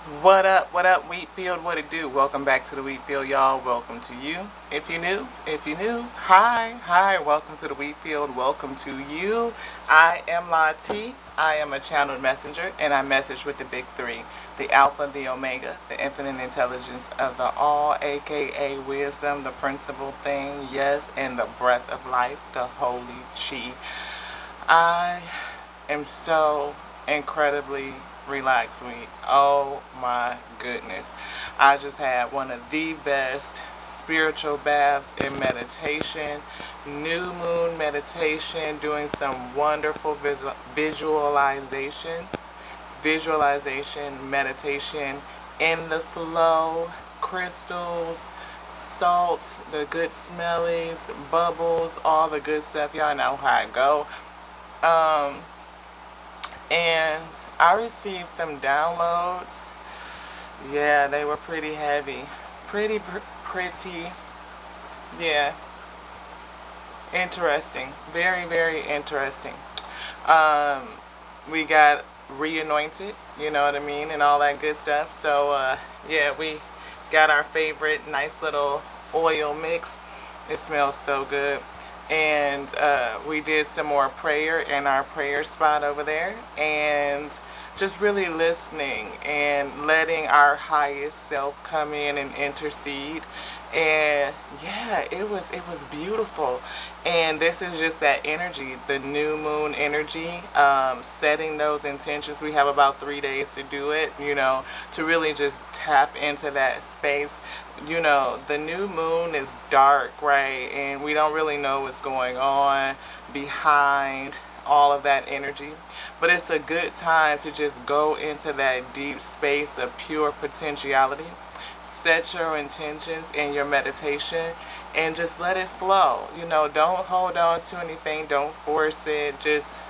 What up, Wheatfield? What it do? Welcome back to the Wheatfield, y'all. Welcome to you. If you new, hi, welcome to the Wheatfield. Welcome to you. I am La T. I am a channeled messenger, and I message with the big three: the Alpha, the Omega, the infinite intelligence of the All, aka wisdom, the principal thing, yes, and the breath of life, the Holy Chi. I am so incredibly relaxed week. Oh my goodness. I just had one of the best spiritual baths in meditation, new moon meditation, doing some wonderful visualization, meditation, in the flow, crystals, salts, the good smellies, bubbles, all the good stuff. Y'all know how I go. Um, and I received some downloads. Yeah, they were pretty heavy. Pretty, yeah, interesting. Very, very interesting. Um, we got reanointed, you know what I mean, and all that good stuff. So, yeah, we got our favorite nice little oil mix. It smells so good. And we did some more prayer in our prayer spot over there. And just really listening and letting our highest self come in and intercede. And yeah, it was beautiful. And this is just that energy, the new moon energy, setting those intentions. We have about 3 days to do it, to really just tap into that space. The new moon is dark, right? And we don't really know what's going on behind all of that energy. But it's a good time to just go into that deep space of pure potentiality. Set your intentions in your meditation and just let it flow. Don't hold on to anything, don't force it. Just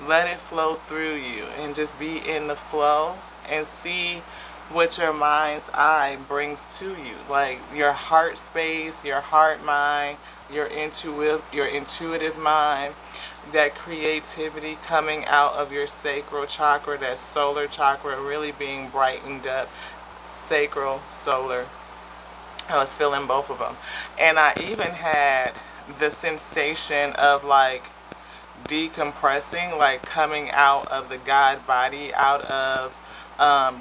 let it flow through you and just be in the flow and see what your mind's eye brings to you. Like your heart space, your heart mind, your intuitive mind, that creativity coming out of your sacral chakra, that solar chakra really being brightened up. Sacral, solar. I was feeling both of them. And I even had the sensation of like decompressing, like coming out of the God body, out of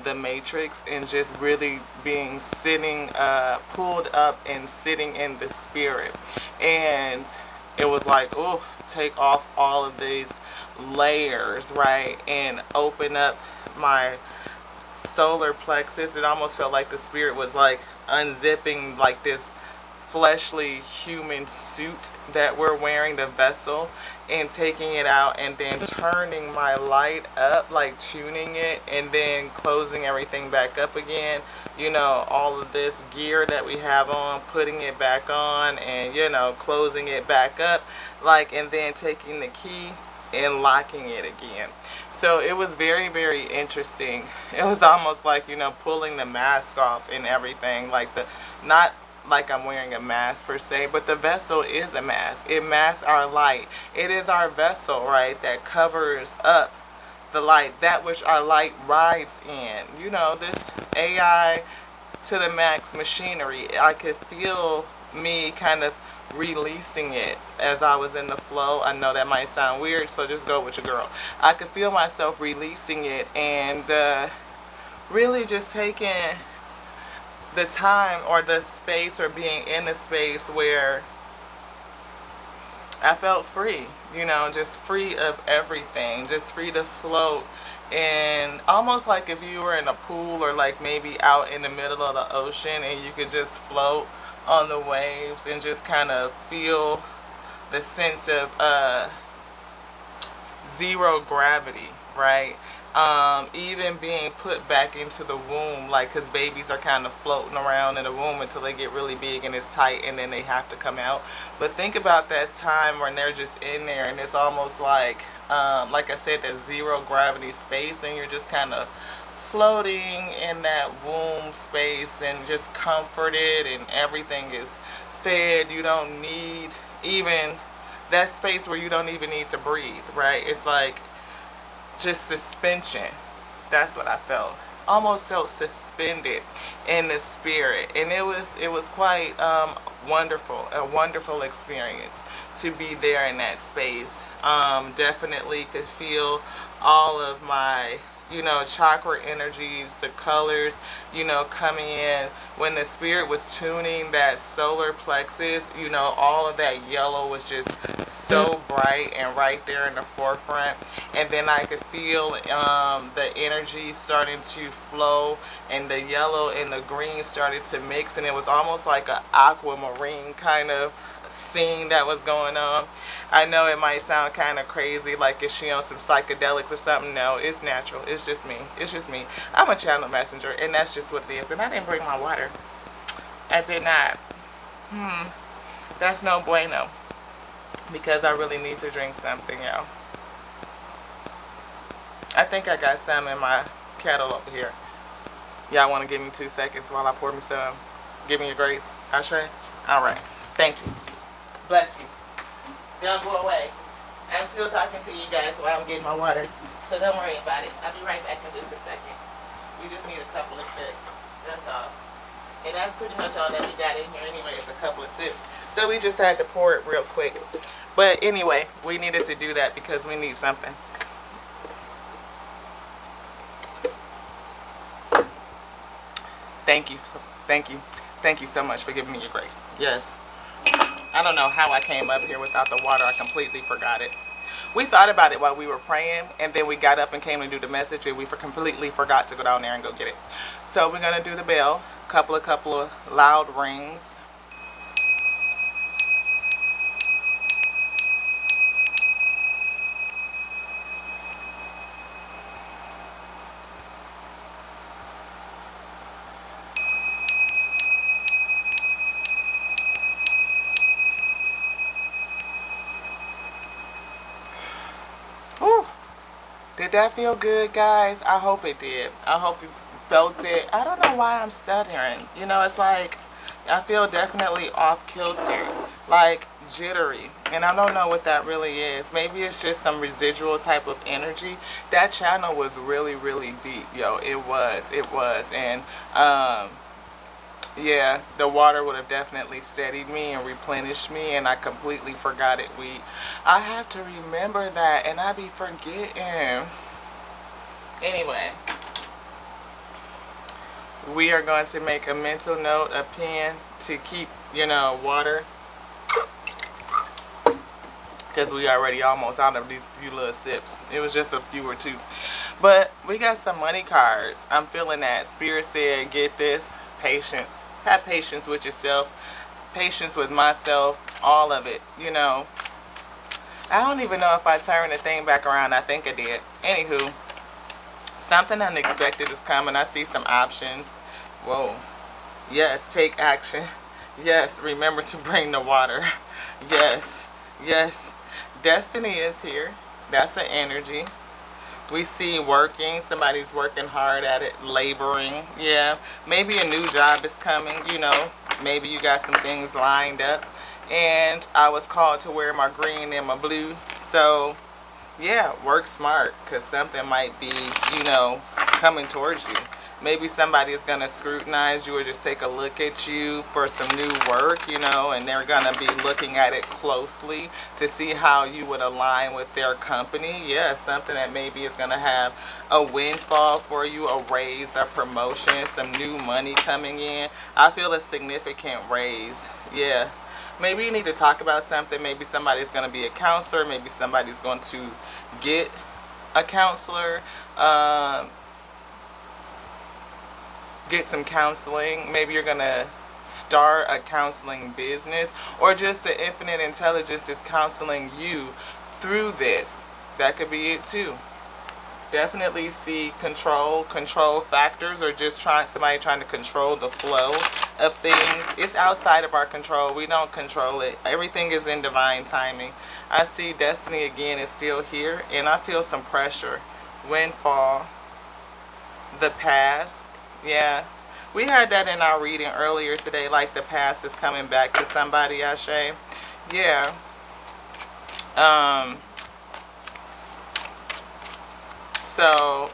the matrix, and just really being sitting, pulled up and sitting in the spirit. And it was like, oh, take off all of these layers, right? And open up my solar plexus. It almost felt like the spirit was like unzipping like this fleshly human suit that we're wearing, the vessel, and taking it out and then turning my light up, like tuning it, and then closing everything back up again. All of this gear that we have on, putting it back on, and closing it back up, like, and then taking the key and locking it again. So it was very, very interesting. It was almost like, pulling the mask off and everything. Like not like I'm wearing a mask per se, but the vessel is a mask. It masks our light. It is our vessel, right, that covers up the light, that which our light rides in. This AI to the max machinery. I could feel me kind of releasing it as I was in the flow. I know that might sound weird, so just go with your girl. I could feel myself releasing it and really just taking the time or the space, or being in a space where I felt free, just free of everything, just free to float. And almost like if you were in a pool, or like maybe out in the middle of the ocean, and you could just float on the waves and just kind of feel the sense of zero gravity, right? Even being put back into the womb, like, because babies are kind of floating around in the womb until they get really big and it's tight, and then they have to come out. But think about that time when they're just in there, and it's almost like I said, that zero gravity space, and you're just kind of floating in that womb space and just comforted, and everything is fed. You don't need even that space where you don't even need to breathe, right? It's like just suspension. That's what I felt. almost felt suspended in the spirit, and it was quite wonderful, a wonderful experience to be there in that space. Definitely could feel all of my, chakra energies, the colors, coming in. When the spirit was tuning that solar plexus, all of that yellow was just so bright and right there in the forefront. And then I could feel the energy starting to flow, and the yellow and the green started to mix, and it was almost like an aquamarine kind of scene that was going on. I know it might sound kind of crazy, like is she on some psychedelics or something? No, it's natural. It's just me. It's just me. I'm a channel messenger, and that's just what it is. And I didn't bring my water. I did not. That's no bueno, because I really need to drink something, y'all. I think I got some in my kettle over here. Y'all want to give me 2 seconds while I pour me some? Give me your grace. Ashe? All right. Thank you. Bless you. Don't go away. I'm still talking to you guys while I'm getting my water, so don't worry about it. I'll be right back in just a second. We just need a couple of sips. That's all. And that's pretty much all that we got in here anyway, is a couple of sips. So we just had to pour it real quick. But anyway, we needed to do that because we need something. Thank you. Thank you. Thank you so much for giving me your grace. Yes. I don't know how I came up here without the water. I completely forgot it. We thought about it while we were praying, and then we got up and came to do the message, and we completely forgot to go down there and go get it. So we're going to do the bell. Couple of loud rings. Whew. Did that feel good, guys? I hope it did. I hope you felt it. I don't know why I'm stuttering. It's like I feel definitely off kilter, like jittery, and I don't know what that really is. Maybe it's just some residual type of energy. That channel was really, really deep, yo. It was, and yeah, the water would have definitely steadied me and replenished me, and I completely forgot it. I have to remember that, and I be forgetting. Anyway, we are going to make a mental note, a pen to keep, water, because we already almost out of these few little sips. It was just a few or two. But we got some money cards. I'm feeling that. Spirit said, get this, patience. Have patience with yourself, patience with myself, all of it, I don't even know if I turned the thing back around. I think I did. Anywho, something unexpected is coming. I see some options. Whoa. Yes, take action. Yes, remember to bring the water. Yes, yes. Destiny is here. That's an energy. We see working. Somebody's working hard at it, laboring. Yeah. Maybe a new job is coming, Maybe you got some things lined up. And I was called to wear my green and my blue. So, yeah, work smart, because something might be, coming towards you. Maybe somebody is going to scrutinize you or just take a look at you for some new work, and they're going to be looking at it closely to see how you would align with their company. Yeah, something that maybe is going to have a windfall for you, a raise, a promotion, some new money coming in. I feel a significant raise. Yeah. Maybe you need to talk about something. Maybe somebody's going to be a counselor. Maybe somebody's going to get a counselor. Get some counseling. Maybe you're going to start a counseling business, or just the infinite intelligence is counseling you through this. That could be it too. Definitely see control factors, or just somebody trying to control the flow of things. It's outside of our control. We don't control it. Everything is in divine timing. I see destiny again is still here, and I feel some pressure. Windfall. The past. Yeah, we had that in our reading earlier today, like the past is coming back to somebody, Ashe. Yeah. So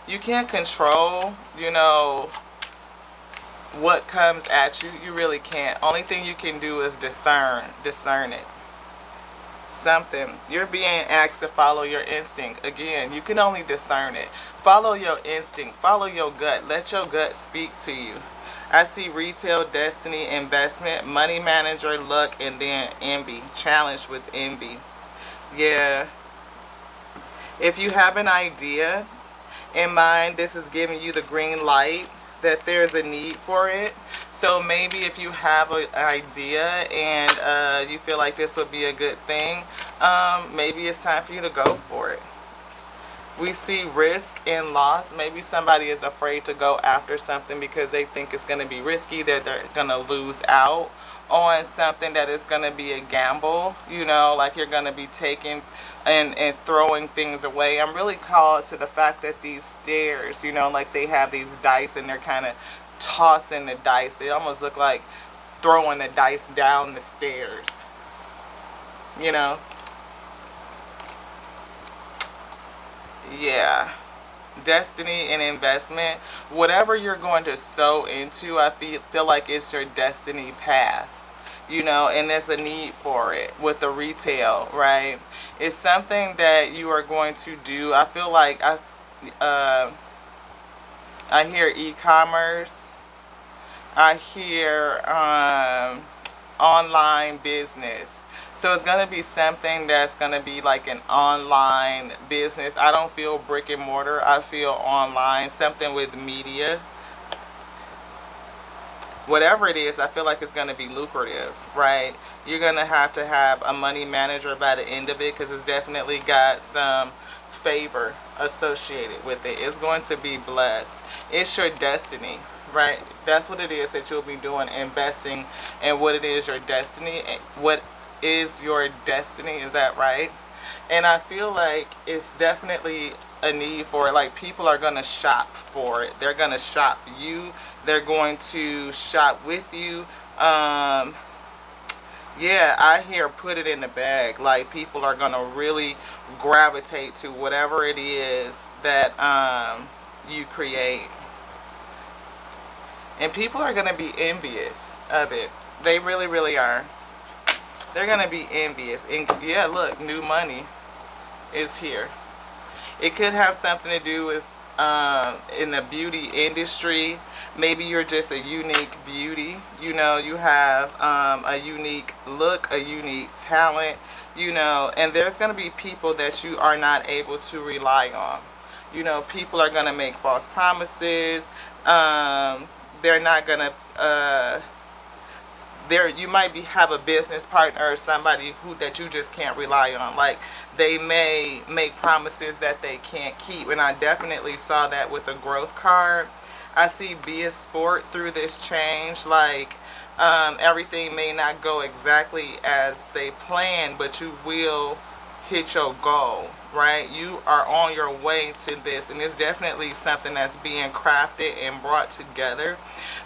You can't control, what comes at you. You really can't. Only thing you can do is discern it. Something you're being asked to follow your instinct. Again, you can only discern it. Follow your instinct, follow your gut, let your gut speak to you. I see retail, destiny, investment, money manager, luck, and then envy. Challenged with envy. Yeah, if you have an idea in mind, this is giving you the green light that there's a need for it. So maybe if you have an idea and you feel like this would be a good thing, maybe it's time for you to go for it. We see risk and loss. Maybe somebody is afraid to go after something because they think it's going to be risky, that they're going to lose out on something, that is going to be a gamble, like you're going to be taking and throwing things away. I'm really called to the fact that these stairs, like they have these dice and they're kind of tossing the dice. It almost look like throwing the dice down the stairs, you know. Yeah, destiny and investment, whatever you're going to sow into, I feel like it's your destiny path, and there's a need for it with the retail, right? It's something that you are going to do. I feel like I hear e-commerce, I hear online business. So it's going to be something that's going to be like an online business. I don't feel brick and mortar. I feel online, something with media. Whatever it is, I feel like it's going to be lucrative, right? You're going to have a money manager by the end of it because it's definitely got some favor associated with it. It's going to be blessed. It's your destiny, right? That's what it is that you'll be doing, investing in what it is your destiny. What is your destiny, is that right? And I feel like it's definitely a need for it. Like, people are going to shop for it. They're going to shop you. They're going to shop with you. Yeah, I hear put it in the bag. Like, people are going to really gravitate to whatever it is that you create. And people are going to be envious of it. They really, really are. They're going to be envious. And yeah, look, new money is here. It could have something to do with in the beauty industry. Maybe you're just a unique beauty. You have a unique look, a unique talent, and there's going to be people that you are not able to rely on. People are going to make false promises. They're not going to you might have a business partner or somebody that you just can't rely on. Like, they may make promises that they can't keep, and I definitely saw that with the growth card. I see be a sport through this change. Like, everything may not go exactly as they planned, but you will hit your goal, right? You are on your way to this, and it's definitely something that's being crafted and brought together.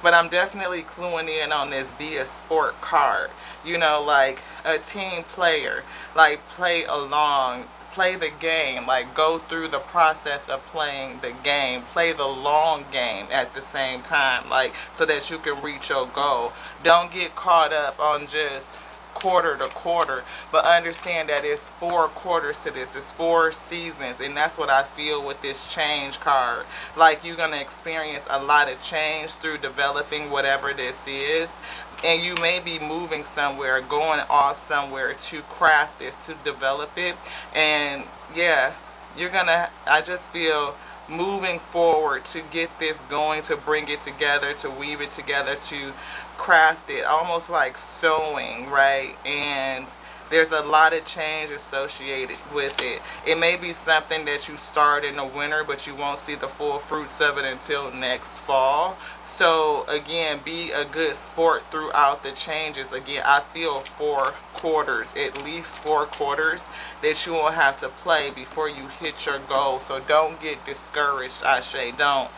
But I'm definitely cluing in on this be a sport card, like a team player, like play along, play the game, like go through the process of playing the game, play the long game at the same time, like so that you can reach your goal. Don't get caught up on just quarter to quarter, but understand that it's 4 quarters to this. It's 4 seasons, and that's what I feel with this change card. Like, you're going to experience a lot of change through developing whatever this is, and you may be moving somewhere, going off somewhere to craft this, to develop it. And yeah, I just feel moving forward to get this going, to bring it together, to weave it together, to craft it, almost like sewing, right? And there's a lot of change associated with it. It may be something that you start in the winter, but you won't see the full fruits of it until next fall. So again, be a good sport throughout the changes. Again, I feel 4 quarters, at least 4 quarters that you will have to play before you hit your goal. So don't get discouraged, Ashe. Don't.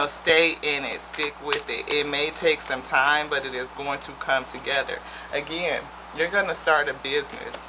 Stay in it, stick with it. It may take some time, but it is going to come together. Again, you're going to start a business.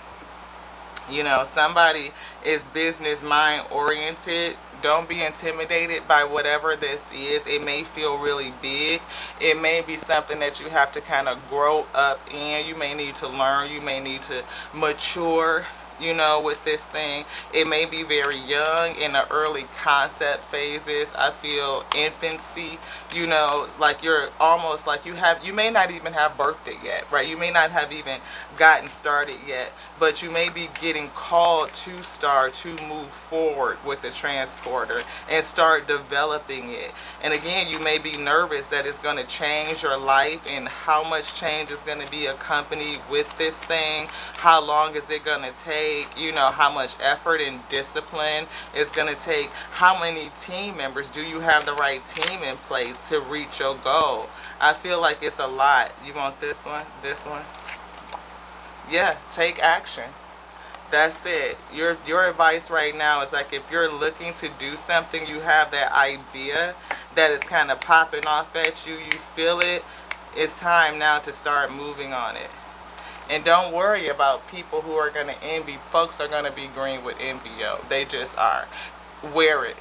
Somebody is business mind oriented. Don't be intimidated by whatever this is. It may feel really big. It may be something that you have to kind of grow up in. You may need to learn. You may need to mature, you know, with this thing. It may be very young in the early concept phases. I feel infancy, you know, like you're almost like you may not even have birthed it yet, right? You may not have even gotten started yet, but you may be getting called to start to move forward with the transporter and start developing it. And again, you may be nervous that it's going to change your life and how much change is going to be accompanied with this thing. How long is it going to take? You know, how much effort and discipline it's going to take. How many team members do you have the right team in place to reach your goal? I feel like it's a lot. You want this one? This one? Yeah, take action. That's it. Your advice right now is like, if you're looking to do something, you have that idea that is kind of popping off at you, you feel it, it's time now to start moving on it. And don't worry about people who are going to envy. Folks are going to be green with envy, yo. They just are. Wear it.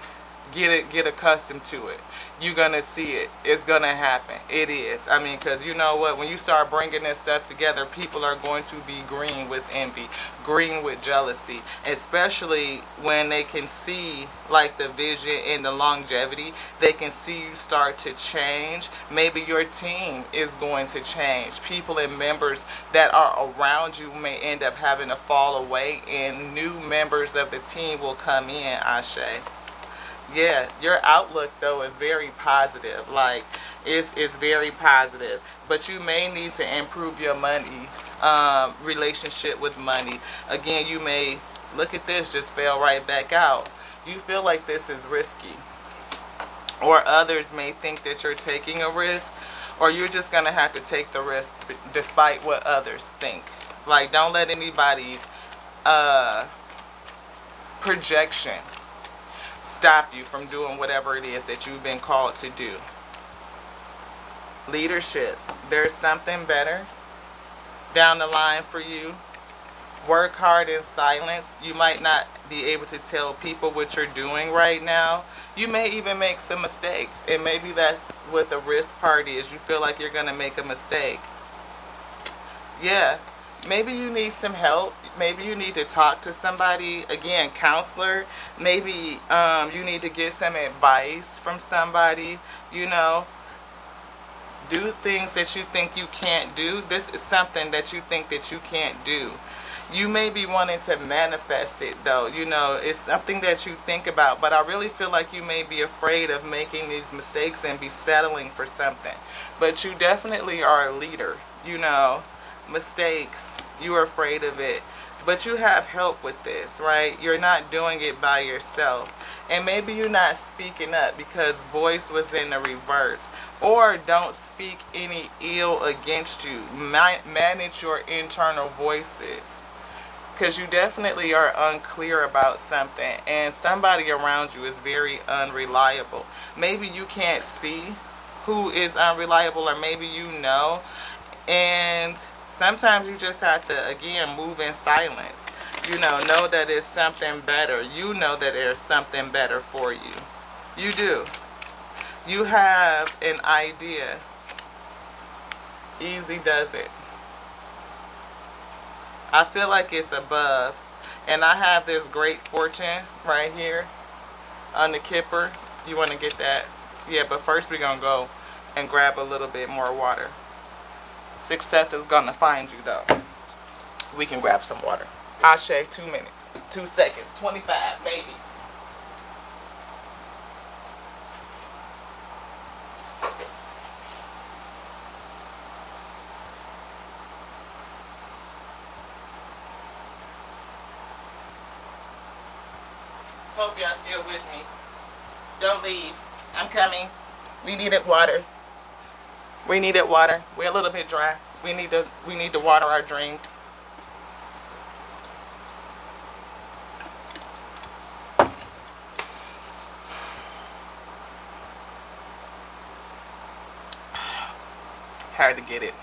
Get accustomed to it. You're going to see it. It's going to happen. It is. I mean, because you know what? When you start bringing this stuff together, people are going to be green with envy, green with jealousy, especially when they can see like the vision and the longevity. They can see you start to change. Maybe your team is going to change. People and members that are around you may end up having to fall away, and new members of the team will come in, Ashe. Yeah, your outlook though is very positive. Like it's very positive. But you may need to improve your money relationship with money. Again, you may look at this, just fell right back out. You feel like this is risky. Or others may think that you're taking a risk, or you're just gonna have to take the risk despite what others think. Like, don't let anybody's projection stop you from doing whatever it is that you've been called to do. Leadership. There's something better down the line for you. Work hard in silence. You might not be able to tell people what you're doing right now. You may even make some mistakes. And maybe that's what the risk part is. You feel like you're going to make a mistake. Yeah. Maybe you need some help. Maybe you need to talk to somebody. Again, counselor. Maybe you need to get some advice from somebody. You know, do things that you think you can't do. This is something that you think that you can't do. You may be wanting to manifest it though. You know, it's something that you think about. But I really feel like you may be afraid of making these mistakes and be settling for something. But you definitely are a leader. You know, mistakes, you're afraid of it, but you have help with this, right? You're not doing it by yourself. And maybe you're not speaking up because voice was in the reverse. Or don't speak any ill against you. Manage your internal voices, because you definitely are unclear about something, and somebody around you is very unreliable. Maybe you can't see who is unreliable, or maybe you know, and sometimes you just have to, again, move in silence. You know that it's something better. You know that there's something better for you. You do. You have an idea. Easy does it. I feel like it's above. And I have this great fortune right here on the kipper. You want to get that? Yeah, but first we're going to go and grab a little bit more water. Success is gonna find you though. We can grab some water. Ashe, 2 minutes, 2 seconds, 25, baby. Hope y'all still with me. Don't leave. I'm coming. We needed water. We needed water. We're a little bit dry. We need to water our dreams. Had to get it.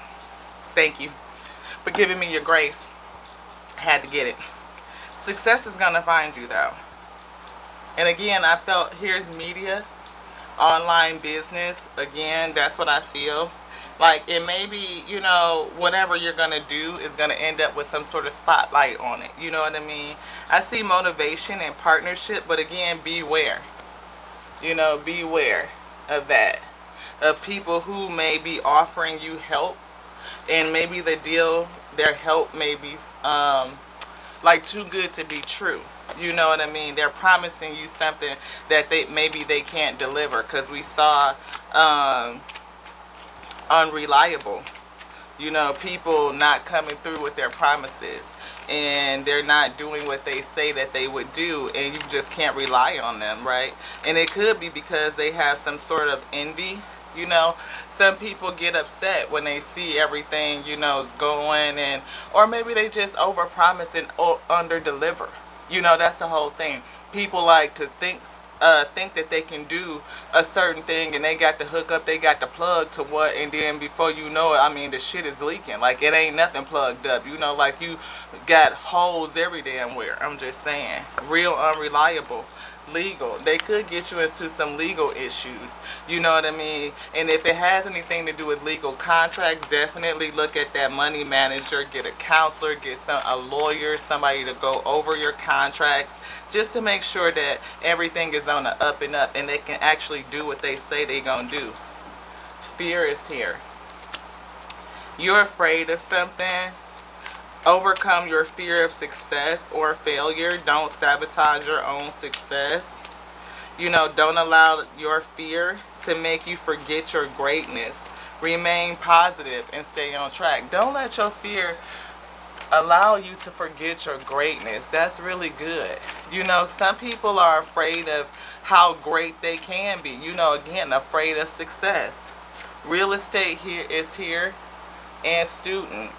Thank you for giving me your grace. Had to get it. Success is gonna find you though. And again, I felt here's media, online business. Again, that's what I feel. Like it may be, whatever you're going to do is going to end up with some sort of spotlight on it. You know what I mean? I see motivation and partnership, but again, beware. Beware of that. Of people who may be offering you help, and maybe their help may be like too good to be true. You know what I mean? They're promising you something that they can't deliver, because we saw unreliable. People not coming through with their promises, and they're not doing what they say that they would do, and you just can't rely on them, right? And it could be because they have some sort of envy. Some people get upset when they see everything, is going, or maybe they just overpromise and underdeliver. That's the whole thing. People like to think that they can do a certain thing, and they got the hook up, they got the plug to what, and then before you know it, I mean, the shit is leaking. Like, it ain't nothing plugged up. Like you got holes every damn where. I'm just saying. Real unreliable. Legal. They could get you into some legal issues. You know what I mean? And if it has anything to do with legal contracts, definitely look at that money manager. Get a counselor. Get a lawyer. Somebody to go over your contracts, just to make sure that everything is on the up and up, and they can actually do what they say they're gonna do. Fear is here. You're afraid of something. Overcome your fear of success or failure. Don't sabotage your own success. Don't allow your fear to make you forget your greatness. Remain positive and stay on track. Don't let your fear allow you to forget your greatness. That's really good. Some people are afraid of how great they can be. Again, afraid of success. Real estate is here. And student,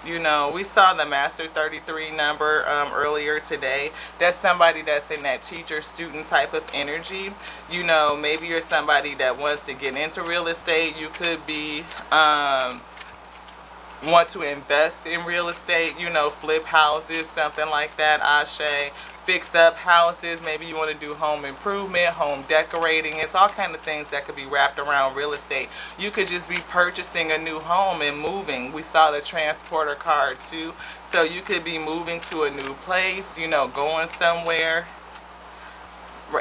we saw the Master 33 number earlier today. That's somebody that's in that teacher-student type of energy. Maybe you're somebody that wants to get into real estate. You could be want to invest in real estate, flip houses, something like that. Ashe. Fix up houses. Maybe you want to do home improvement, home decorating. It's all kind of things that could be wrapped around real estate. You could just be purchasing a new home and moving. We saw the transporter card too. So you could be moving to a new place, going somewhere.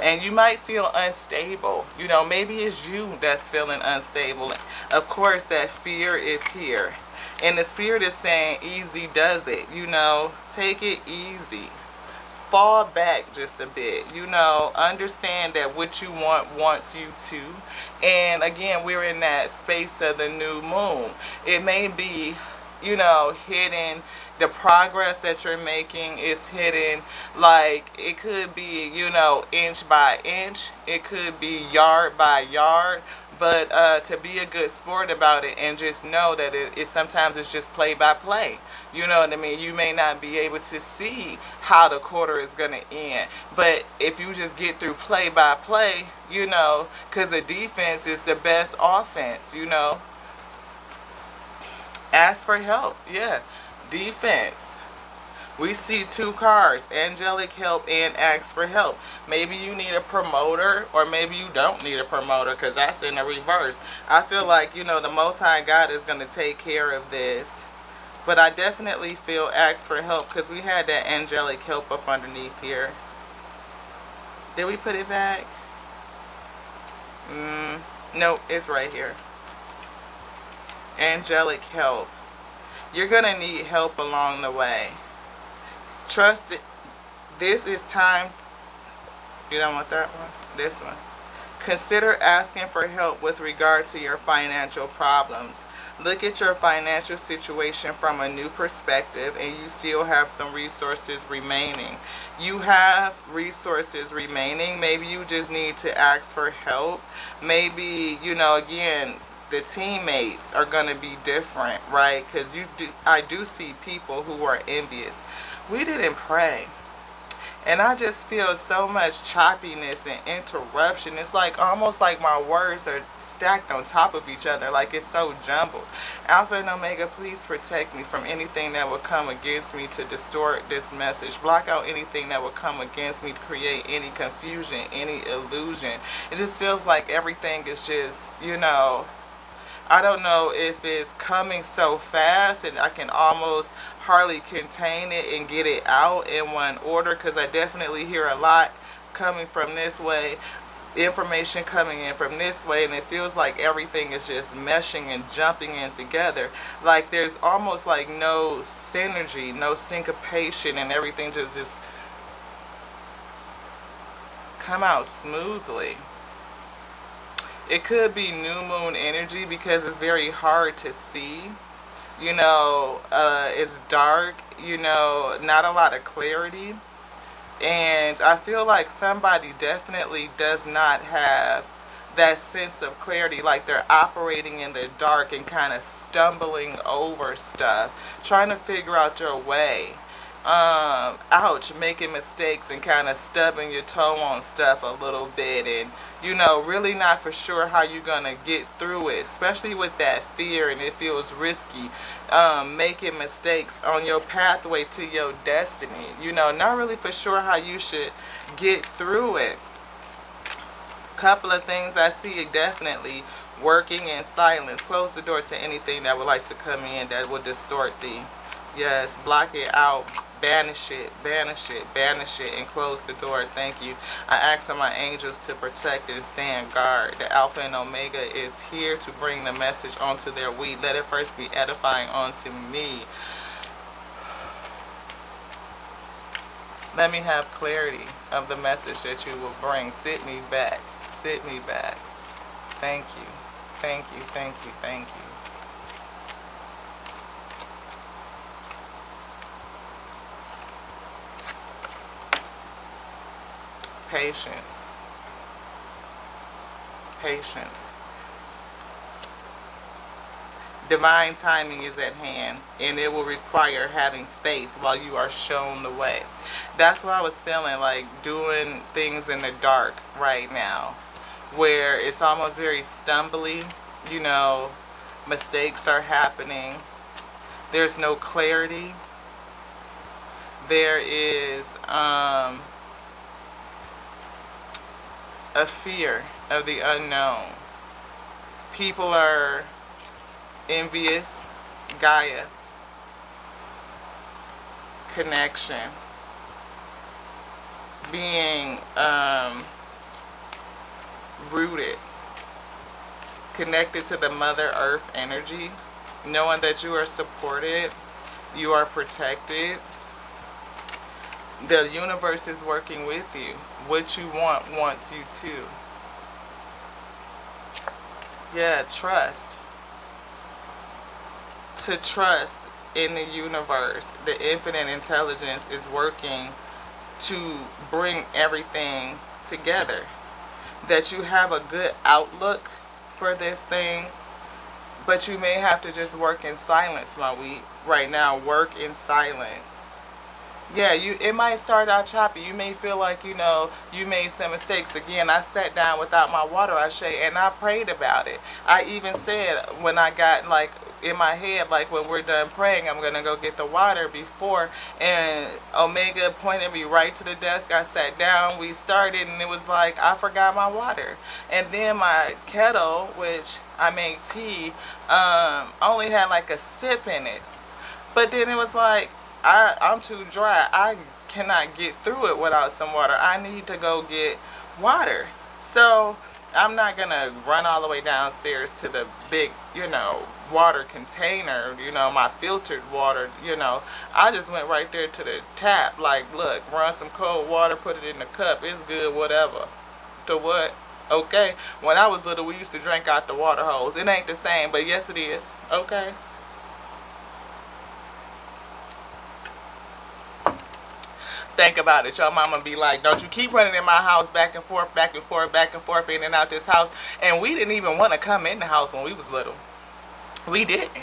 And you might feel unstable. Maybe it's you that's feeling unstable. Of course, that fear is here. And the spirit is saying, easy does it. Take it easy. Fall back just a bit. Understand that what you want wants you to. And again, we're in that space of the new moon. It may be, hidden. The progress that you're making is hidden. Like, it could be, inch by inch. It could be yard by yard. But to be a good sport about it and just know that it sometimes it's just play by play. You know what I mean? You may not be able to see how the quarter is going to end. But if you just get through play by play, because the defense is the best offense, Ask for help. Yeah. Defense. We see two cards, angelic help and ask for help. Maybe you need a promoter, or maybe you don't need a promoter, because that's in the reverse. I feel like, the Most High God is going to take care of this. But I definitely feel ask for help, because we had that angelic help up underneath here. Did we put it back? Nope, it's right here. Angelic help. You're going to need help along the way. Trust it. This is time. You don't want that one? This one. Consider asking for help with regard to your financial problems. Look at your financial situation from a new perspective, and you still have some resources remaining. You have resources remaining. Maybe you just need to ask for help. Maybe, again, the teammates are going to be different, right? Because I do see people who are envious. We didn't pray. And I just feel so much choppiness and interruption. It's like almost like my words are stacked on top of each other, like it's so jumbled. Alpha and Omega, please protect me from anything that would come against me to distort this message. Block out anything that would come against me to create any confusion, any illusion. It just feels like everything is just, I don't know if it's coming so fast and I can almost hardly contain it and get it out in one order, because I definitely hear a lot coming from this way, information coming in from this way, and it feels like everything is just meshing and jumping in together. Like there's almost like no synergy, no syncopation, and everything just come out smoothly. It could be new moon energy because it's very hard to see. It's dark, not a lot of clarity. And I feel like somebody definitely does not have that sense of clarity, like they're operating in the dark and kind of stumbling over stuff, trying to figure out your way. Ouch, making mistakes and kind of stubbing your toe on stuff a little bit, and really not for sure how you're gonna get through it, especially with that fear, and it feels risky. Making mistakes on your pathway to your destiny, not really for sure how you should get through it. Couple of things I see, definitely working in silence. Close the door to anything that would like to come in that would distort the, yes, block it out, banish it, banish it, banish it, and close the door. Thank you. I ask for my angels to protect and stand guard. The Alpha and Omega is here to bring the message onto their we. Let it first be edifying onto me. Let me have clarity of the message that you will bring. Sit me back. Sit me back. Thank you. Thank you. Thank you. Thank you. Patience. Patience. Divine timing is at hand, and it will require having faith while you are shown the way. That's what I was feeling, like doing things in the dark right now, where it's almost very stumbly, mistakes are happening. There's no clarity. There is a fear of the unknown. People are envious. Gaia. Connection. Being rooted. Connected to the Mother Earth energy. Knowing that you are supported. You are protected. The universe is working with you. What you want wants you to. Yeah, trust. To trust in the universe. The infinite intelligence is working to bring everything together. That you have a good outlook for this thing, but you may have to just work in silence, my wheat. Right now, work in silence. Yeah, it might start out choppy. You may feel like, you made some mistakes. Again, I sat down without my water, Ashe, and I prayed about it. I even said when I got, like, in my head, like, when we're done praying, I'm going to go get the water before. And Omega pointed me right to the desk. I sat down. We started, and it was like, I forgot my water. And then my kettle, which I made tea, only had, like, a sip in it. But then it was like, I'm too dry. I cannot get through it without some water. I need to go get water. So I'm not going to run all the way downstairs to the big, water container, my filtered water, I just went right there to the tap. Like, look, run some cold water, put it in the cup. It's good, whatever. To what? Okay. When I was little, we used to drink out the water hose. It ain't the same, but yes, it is. Okay. Think about it. Your mama be like, don't you keep running in my house back and forth, back and forth, back and forth, in and out this house. And we didn't even want to come in the house when we was little. We didn't.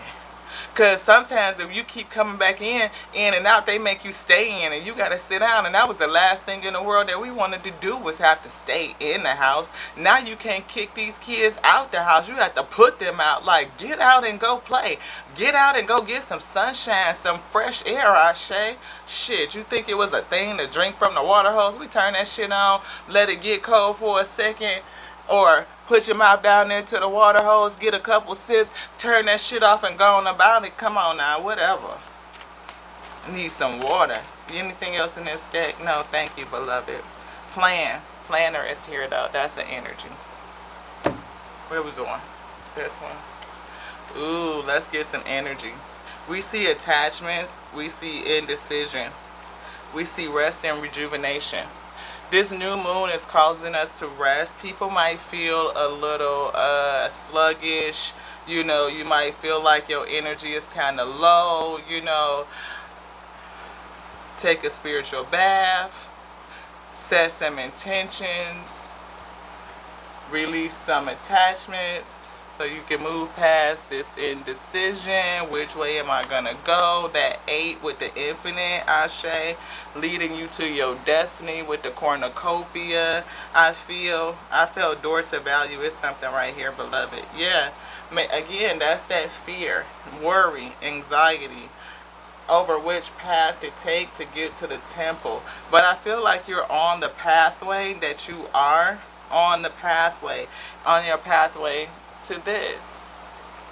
Because sometimes if you keep coming back in and out, they make you stay in and you got to sit down. And that was the last thing in the world that we wanted to do, was have to stay in the house. Now you can't kick these kids out the house. You have to put them out. Like, get out and go play. Get out and go get some sunshine, some fresh air, Ashe. Shit, you think it was a thing to drink from the water hose? We turn that shit on, let it get cold for a second. Or put your mouth down there to the water hose, get a couple sips, turn that shit off and go on about it. Come on now, whatever. Need some water. Anything else in this stack? No, thank you, beloved. Planner is here though. That's the energy. Where we going? This one. Ooh, let's get some energy. We see attachments. We see indecision. We see rest and rejuvenation. This new moon is causing us to rest. People might feel a little sluggish. You know, you might feel like your energy is kind of low. You know, take a spiritual bath. Set some intentions. Release some attachments so you can move past this indecision. Which way am I gonna go? That 8 with the infinite, Ashe, leading you to your destiny with the cornucopia. I felt door to value is something right here, beloved. Yeah, again, that's that fear, worry, anxiety over which path to take to get to the temple. But I feel like you're on the pathway, that you are on the pathway, on your pathway to this,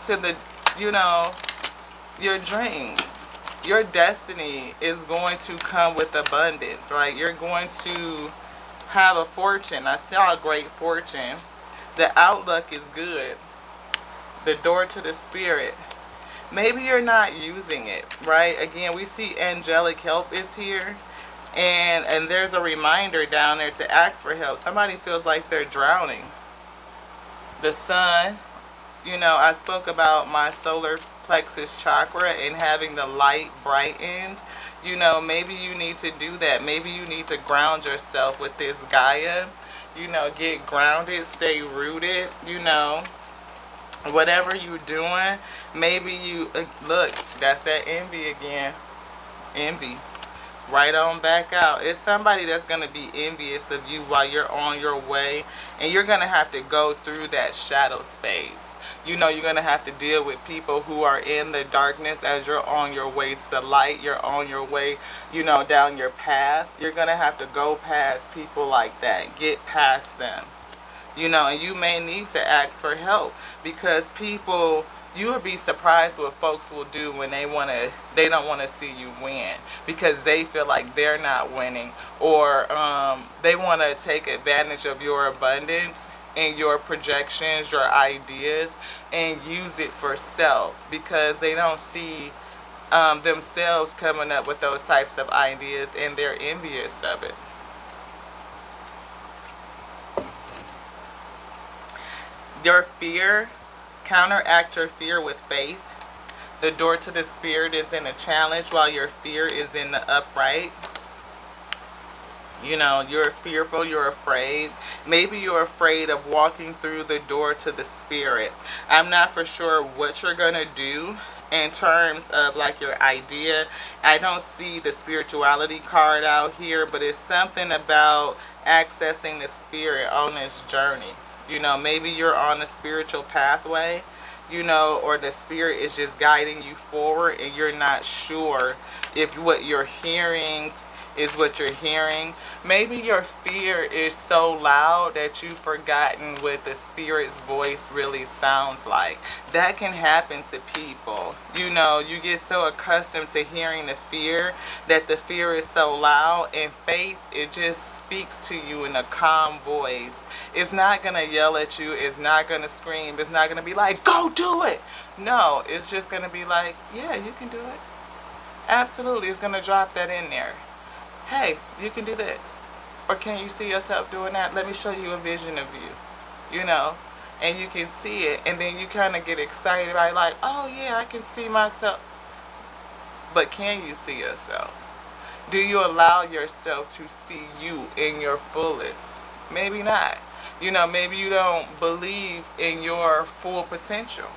to the, you know, your dreams. Your destiny is going to come with abundance, right? You're going to have a fortune. I saw a great fortune. The outlook is good. The door to the spirit. Maybe you're not using it, right? Again, we see angelic help is here. And there's a reminder down there to ask for help. Somebody feels like they're drowning. The sun, you know, I spoke about my solar plexus chakra and having the light brightened. You know, maybe you need to do that. Maybe you need to ground yourself with this Gaia. You know, get grounded, stay rooted, you know. Whatever you're doing, maybe you, look, that's that envy again. Envy. Right on back out. It's somebody that's going to be envious of you while you're on your way. And you're going to have to go through that shadow space. You know, you're going to have to deal with people who are in the darkness as you're on your way to the light. You're on your way, you know, down your path. You're going to have to go past people like that. Get past them. You know, and you may need to ask for help, because people, you will be surprised what folks will do when they don't want to see you win, because they feel like they're not winning, or they want to take advantage of your abundance and your projections, your ideas, and use it for self, because they don't see themselves coming up with those types of ideas, and they're envious of it. Your fear, counteract your fear with faith. The door to the spirit is in a challenge while your fear is in the upright. You know, you're fearful, you're afraid. Maybe you're afraid of walking through the door to the spirit. I'm not for sure what you're going to do in terms of like your idea. I don't see the spirituality card out here, but it's something about accessing the spirit on this journey. You know, maybe you're on a spiritual pathway, you know, or the spirit is just guiding you forward and you're not sure if what you're hearing is what you're hearing. Maybe your fear is so loud that you've forgotten what the spirit's voice really sounds like. That can happen to people. You know, you get so accustomed to hearing the fear that the fear is so loud, and faith, it just speaks to you in a calm voice. It's not going to yell at you. It's not going to scream. It's not going to be like, go do it. No, it's just going to be like, yeah, you can do it. Absolutely. It's going to drop that in there. Hey, you can do this. Or can you see yourself doing that? Let me show you a vision of you. You know, and you can see it. And then you kind of get excited about it, like, oh yeah, I can see myself. But can you see yourself? Do you allow yourself to see you in your fullest? Maybe not. You know, maybe you don't believe in your full potential.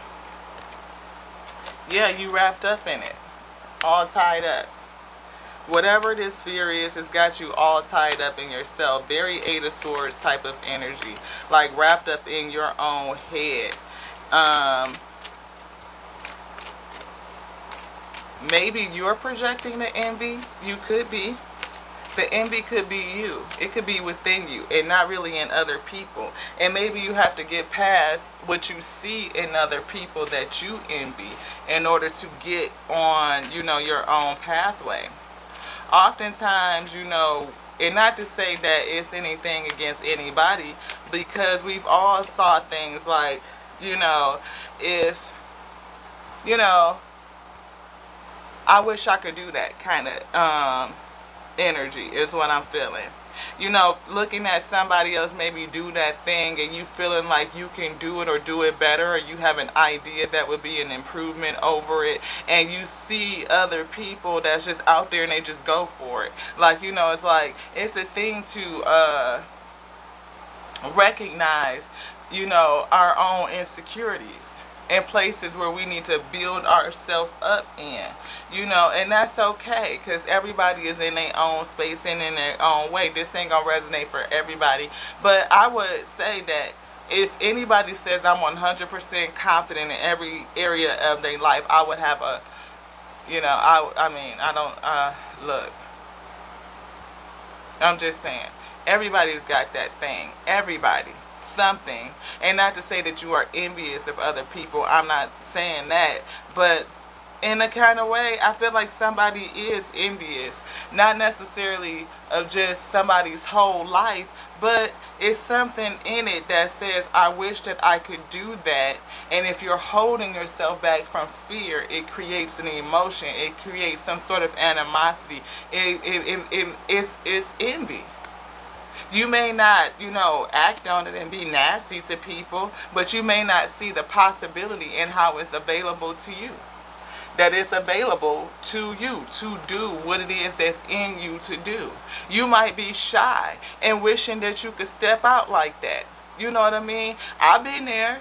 Yeah, you wrapped up in it, all tied up. Whatever this fear is, it's got you all tied up in yourself. Very Eight of Swords type of energy, like wrapped up in your own head. Um, Maybe you're projecting the envy. You could be. The envy could be you. It could be within you and not really in other people. And maybe you have to get past what you see in other people that you envy in order to get on, your own pathway. Oftentimes, and not to say that it's anything against anybody, because we've all saw things like, if, you know, I wish I could do that kind of energy is what I'm feeling. Looking at somebody else maybe do that thing and you feeling like you can do it or do it better, or you have an idea that would be an improvement over it, and you see other people that's just out there and they just go for it. Like, it's like it's a thing to recognize, our own insecurities and places where we need to build ourselves up in, and that's okay, because everybody is in their own space and in their own way. This ain't gonna resonate for everybody, but I would say that if anybody says I'm 100% confident in every area of their life, I would have a, I mean, I don't, look, I'm just saying, everybody's got that thing. Everybody. Something. And not to say that you are envious of other people. I'm not saying that. But in a kind of way, I feel like somebody is envious. Not necessarily of just somebody's whole life, but it's something in it that says, I wish that I could do that. And if you're holding yourself back from fear, it creates an emotion. It creates some sort of animosity. It's envy. You may not, act on it and be nasty to people, but you may not see the possibility in how it's available to you. That it's available to you to do what it is that's in you to do. You might be shy and wishing that you could step out like that. You know what I mean? I've been there.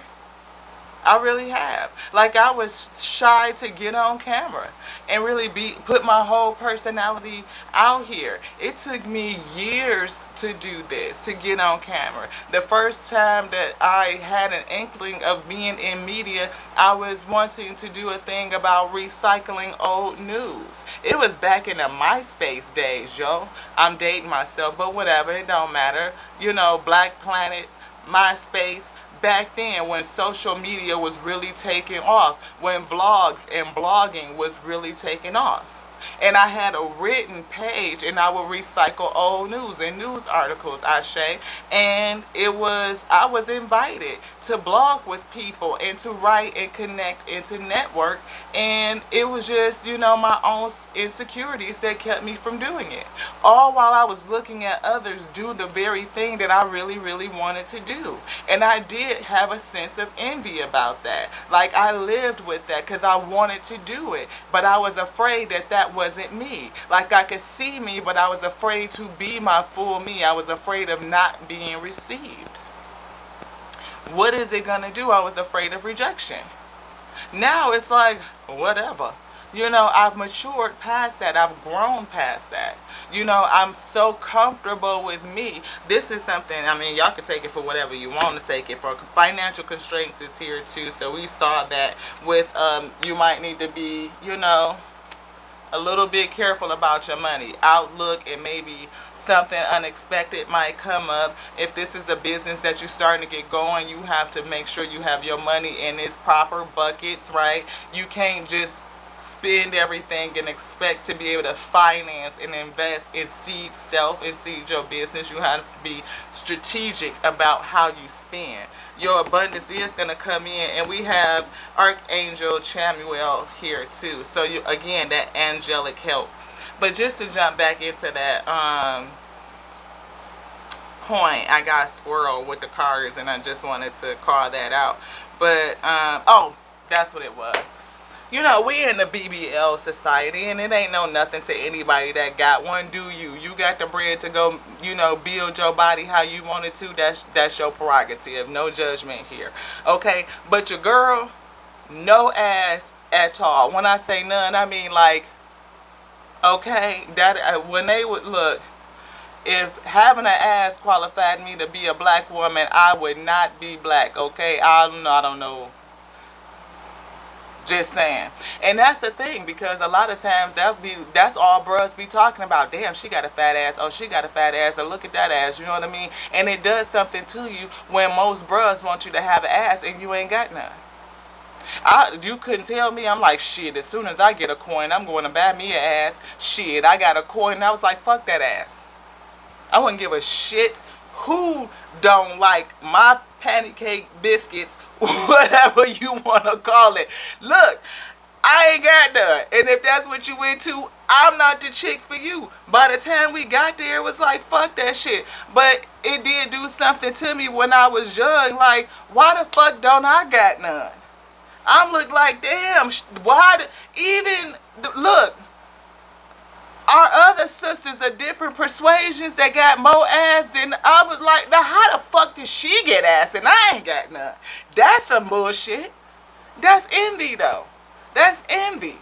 I really have. Like, I was shy to get on camera and really put my whole personality out here. It took me years to do this, to get on camera. The first time that I had an inkling of being in media, I was wanting to do a thing about recycling old news. It was back in the MySpace days, yo. I'm dating myself, but whatever, it don't matter. Black Planet, MySpace, back then when social media was really taking off, when vlogs and blogging was really taking off. And I had a written page and I would recycle old news and news articles, and I was invited to blog with people and to write and connect and to network, and it was just, my own insecurities that kept me from doing it. All while I was looking at others do the very thing that I really, really wanted to do. And I did have a sense of envy about that. Like, I lived with that because I wanted to do it, but I was afraid that that wasn't me. Like, I could see me, but I was afraid to be my full me. I was afraid of not being received. What is it gonna do? I was afraid of rejection. Now it's like, whatever. I've matured past that. I've grown past that. I'm so comfortable with me. This is something, y'all can take it for whatever you want to take it for. Financial constraints is here too. So we saw that with, you might need to be, a little bit careful about your money outlook, and maybe something unexpected might come up. If this is a business that you're starting to get going, you have to make sure you have your money in its proper buckets, right? You can't just spend everything and expect to be able to finance and invest and seed self and seed your business. You have to be strategic about how you spend. Your abundance is going to come in, and we have Archangel Chamuel here too. So again, that angelic help. But just to jump back into that point, I got squirrel with the cards, and I just wanted to call that out. But oh, that's what it was. We in the BBL society, and it ain't no nothing to anybody that got one. Do you? You got the bread to go, build your body how you wanted to. That's your prerogative. No judgment here. Okay? But your girl, no ass, at all. When I say none, I mean like, okay, that when they would look, if having an ass qualified me to be a black woman, I would not be black. Okay, I don't know. Just saying. And that's the thing, because a lot of times that's all bros be talking about. Damn, she got a fat ass. Oh, she got a fat ass. Or look at that ass. You know what I mean? And it does something to you when most bros want you to have an ass and you ain't got none. You couldn't tell me. I'm like, shit, as soon as I get a coin, I'm going to buy me an ass. Shit, I got a coin. And I was like, fuck that ass. I wouldn't give a shit who don't like my pancake biscuits, whatever you want to call it. Look, I ain't got none. And if that's what you into, I'm not the chick for you. By the time we got there, it was like, fuck that shit. But it did do something to me when I was young. Like, why the fuck don't I got none? I'm look like, damn, why, look, our other sisters of different persuasions that got more ass than I was like, now how the fuck did she get ass and I ain't got none? That's some bullshit. That's envy though. That's envy.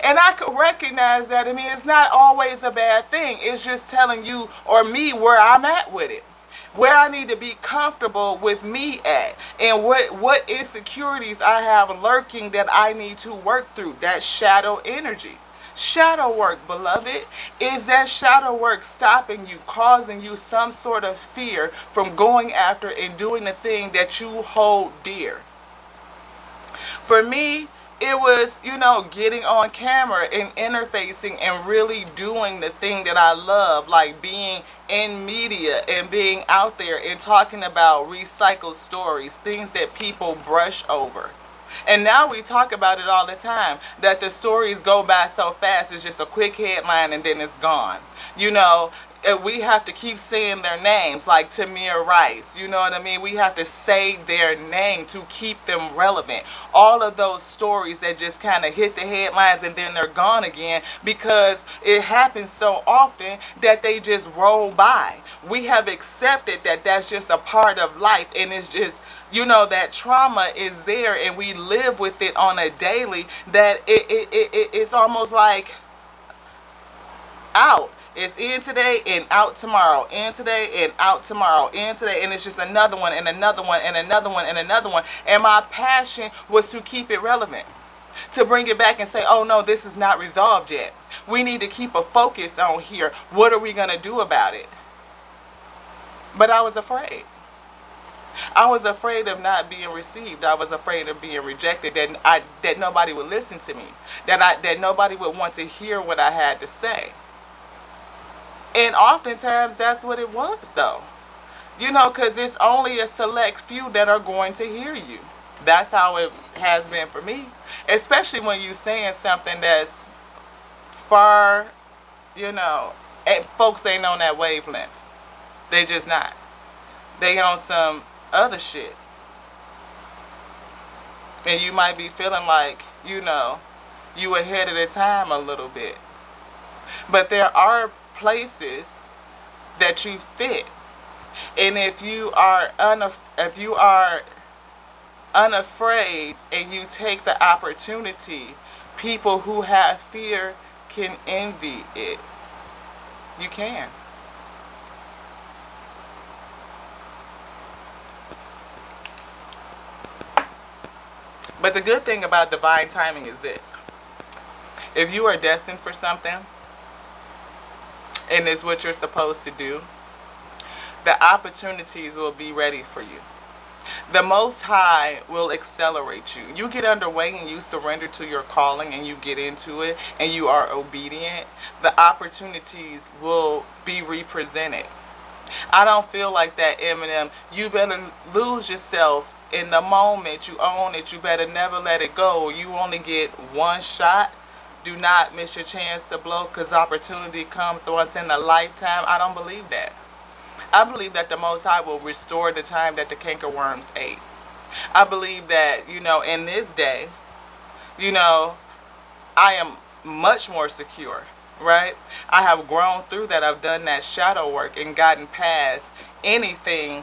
And I could recognize that. I mean, it's not always a bad thing. It's just telling you or me where I'm at with it. Where I need to be comfortable with me at. And what insecurities I have lurking that I need to work through. That shadow energy. Shadow work, beloved, is that shadow work stopping you, causing you some sort of fear from going after and doing the thing that you hold dear. For me, it was, getting on camera and interfacing and really doing the thing that I love, like being in media and being out there and talking about recycled stories, things that people brush over. And now we talk about it all the time, that the stories go by so fast, it's just a quick headline and then it's gone. We have to keep saying their names, like Tamir Rice, you know what I mean? We have to say their name to keep them relevant. All of those stories that just kind of hit the headlines and then they're gone again because it happens so often that they just roll by. We have accepted that that's just a part of life, and it's just, that trauma is there and we live with it on a daily, that it's almost like out. It's in today and out tomorrow. In today and out tomorrow. In today, and it's just another one and another one and another one and another one. And my passion was to keep it relevant. To bring it back and say, oh no, this is not resolved yet. We need to keep a focus on here. What are we going to do about it? But I was afraid. I was afraid of not being received. I was afraid of being rejected. That nobody would listen to me. That nobody would want to hear what I had to say. And oftentimes that's what it was though. Because it's only a select few that are going to hear you. That's how it has been for me. Especially when you're saying something that's far, and folks ain't on that wavelength. They just not. They on some other shit. And you might be feeling like, you ahead of the time a little bit. But there are places that you fit, and if you are unafraid and you take the opportunity, people who have fear can envy it. You can. But the good thing about divine timing is this: if you are destined for something and it's what you're supposed to do, the opportunities will be ready for you. The Most High will accelerate you. You get underway and you surrender to your calling and you get into it and you are obedient, the opportunities will be represented. I don't feel like that, Eminem. You better lose yourself in the moment. You own it. You better never let it go. You only get one shot. Do not miss your chance to blow, because opportunity comes once in a lifetime. I don't believe that. I believe that the Most High will restore the time that the cankerworms ate. I believe that, in this day, I am much more secure, right? I have grown through that. I've done that shadow work and gotten past anything,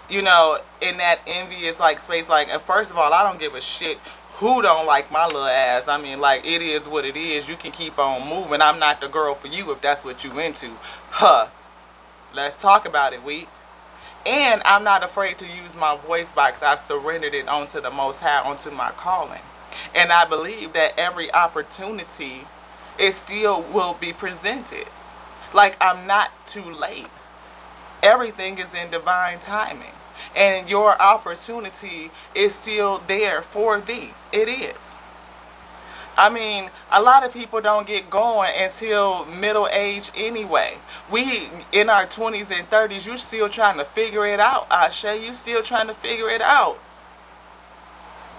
in that envious space. First of all, I don't give a shit who don't like my little ass. I mean, like, it is what it is. You can keep on moving. I'm not the girl for you if that's what you into. Huh. Let's talk about it, we. And I'm not afraid to use my voice box. I've surrendered it onto the Most High, onto my calling. And I believe that every opportunity, it still will be presented. Like, I'm not too late. Everything is in divine timing. And your opportunity is still there for thee. It is. I mean, a lot of people don't get going until middle age anyway. We, in our 20s and 30s, you still trying to figure it out, Ashe. You still trying to figure it out.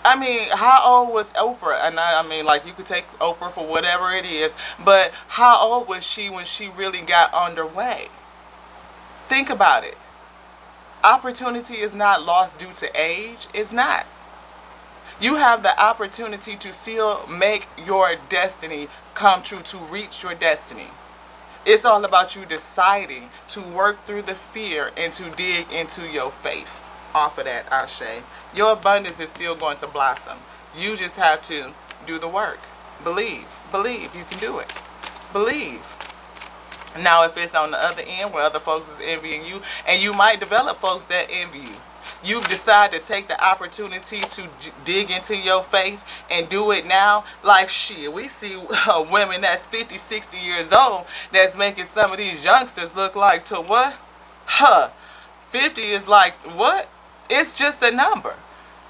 I mean, how old was Oprah? And I mean, like, you could take Oprah for whatever it is, but how old was she when she really got underway? Think about it. Opportunity is not lost due to age. It's not. You have the opportunity to still make your destiny come true, to reach your destiny. It's all about you deciding to work through the fear and to dig into your faith. Off of that, Ashe. Your abundance is still going to blossom. You just have to do the work. Believe. Believe you can do it. Believe. Now, if it's on the other end where other folks is envying you, and you might develop folks that envy you, you decide to take the opportunity to dig into your faith and do it now. Like, shit, we see women that's 50, 60 years old that's making some of these youngsters look like, to what? 50 is like, what? It's just a number.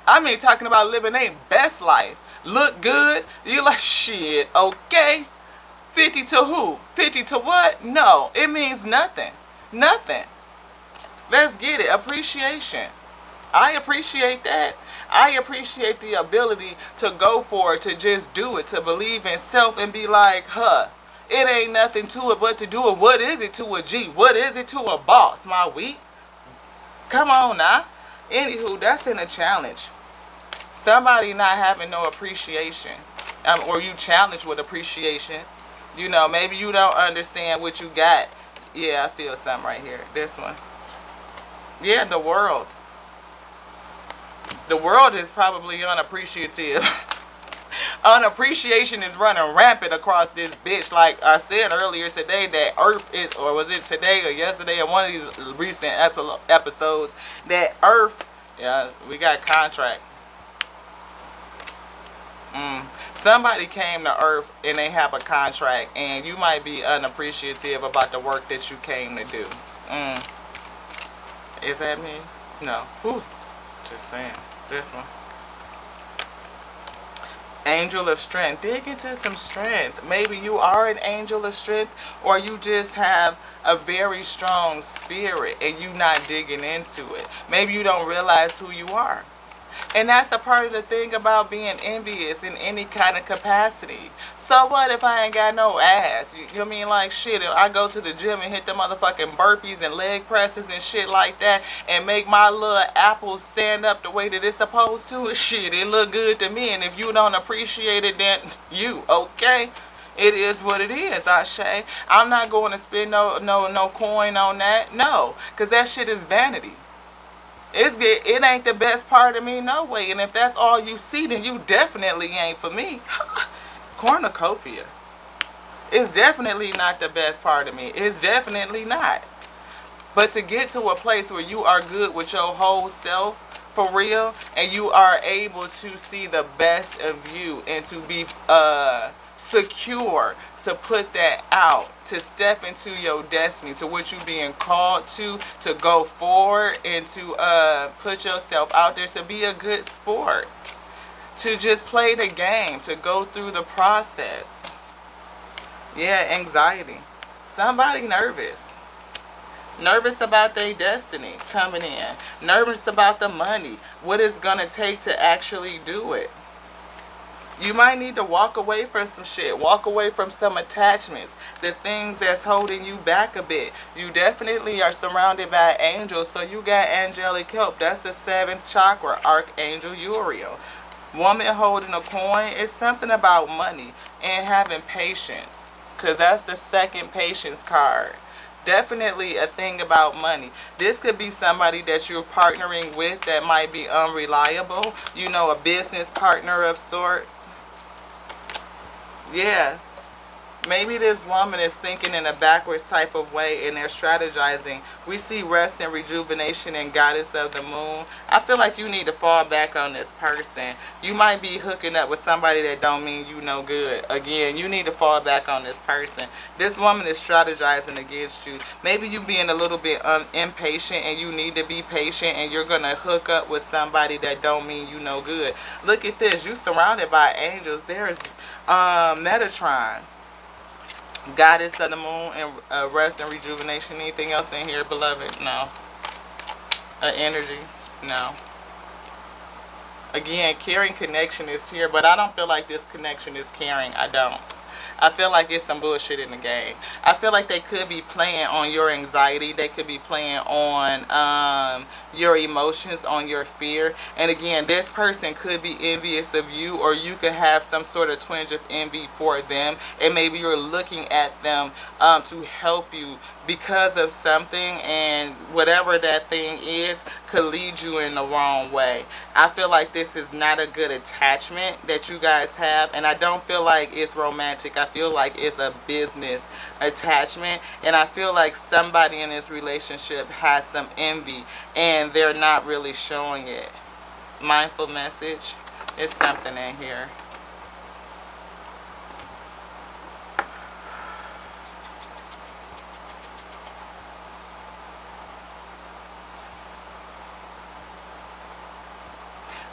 I mean, talking about living their best life. Look good. You like, shit, okay. 50 to who? 50 to what? No, it means nothing. Nothing. Let's get it. Appreciation. I appreciate that. I appreciate the ability to go for it, to just do it, to believe in self and be like, it ain't nothing to it but to do it. What is it to a G? What is it to a boss, my week? Come on now. Anywho, that's in a challenge. Somebody not having no appreciation. Or you challenged with appreciation. You know, maybe you don't understand what you got. Yeah, I feel something right here. This one. Yeah, the world. The world is probably unappreciative. Unappreciation is running rampant across this bitch. Like I said earlier today, that Earth is, or was it today or yesterday in one of these recent episodes, that Earth, yeah, we got contract. Somebody came to Earth and they have a contract, and you might be unappreciative about the work that you came to do. Is that me? No. Whew. Just saying. This one. Angel of strength. Dig into some strength. Maybe you are an angel of strength, or you just have a very strong spirit and you not digging into it. Maybe you don't realize who you are. And that's a part of the thing about being envious in any kind of capacity. So what if I ain't got no ass? You know what I mean? Like, shit, if I go to the gym and hit the motherfucking burpees and leg presses and shit like that and make my little apples stand up the way that it's supposed to, shit, it look good to me. And if you don't appreciate it, then you, okay? It is what it is, Ashe. I'm not going to spend no coin on that. No, because that shit is vanity. It ain't the best part of me, no way. And if that's all you see, then you definitely ain't for me. Cornucopia. It's definitely not the best part of me. It's definitely not. But to get to a place where you are good with your whole self, for real, and you are able to see the best of you and to be secure, to put that out, to step into your destiny, to what you being called to go forward and to put yourself out there, to be a good sport, to just play the game, to go through the process. Yeah, anxiety. Somebody nervous. Nervous about their destiny coming in. Nervous about the money. What it's going to take to actually do it. You might need to walk away from some shit. Walk away from some attachments. The things that's holding you back a bit. You definitely are surrounded by angels. So you got angelic help. That's the 7th chakra. Archangel Uriel. Woman holding a coin. It's something about money. And having patience. Because that's the 2nd patience card. Definitely a thing about money. This could be somebody that you're partnering with that might be unreliable. You know, a business partner of sort. Yeah. Maybe this woman is thinking in a backwards type of way and they're strategizing. We see rest and rejuvenation and goddess of the moon. I feel like you need to fall back on this person. You might be hooking up with somebody that don't mean you no good. Again, you need to fall back on this person. This woman is strategizing against you. Maybe you being a little bit impatient and you need to be patient and you're going to hook up with somebody that don't mean you no good. Look at this. You surrounded by angels. There's Metatron. Goddess of the moon and rest and rejuvenation. Anything else in here, beloved? No. Energy? No. Again, caring connection is here, but I don't feel like this connection is caring. I don't. I feel like it's some bullshit in the game. I feel like they could be playing on your anxiety. They could be playing on your emotions, on your fear. And again, this person could be envious of you, or you could have some sort of twinge of envy for them. And maybe you're looking at them to help you because of something, and whatever that thing is could lead you in the wrong way. I feel like this is not a good attachment that you guys have, and I don't feel like it's romantic. I feel like it's a business attachment, and I feel like somebody in this relationship has some envy and they're not really showing it. Mindful message. It's something in here.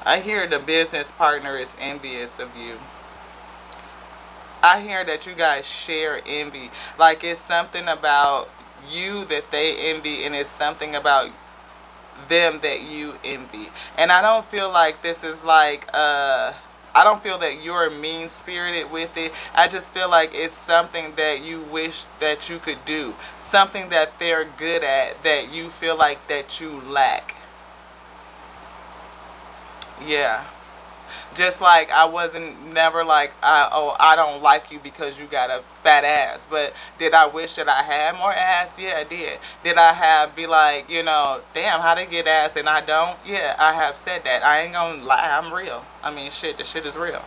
I hear the business partner is envious of you. I hear that you guys share envy. Like it's something about you that they envy, and it's something about them that you envy. And I don't feel like this is like I don't feel that you're mean spirited with it. I just feel like it's something that you wish that you could do. Something that they're good at that you feel like that you lack. Yeah. Just like I wasn't never like, I don't like you because you got a fat ass. But did I wish that I had more ass? Yeah, I did. Did I have be like, damn, how they get ass and I don't? Yeah, I have said that. I ain't gonna lie, I'm real. I mean, shit, the shit is real.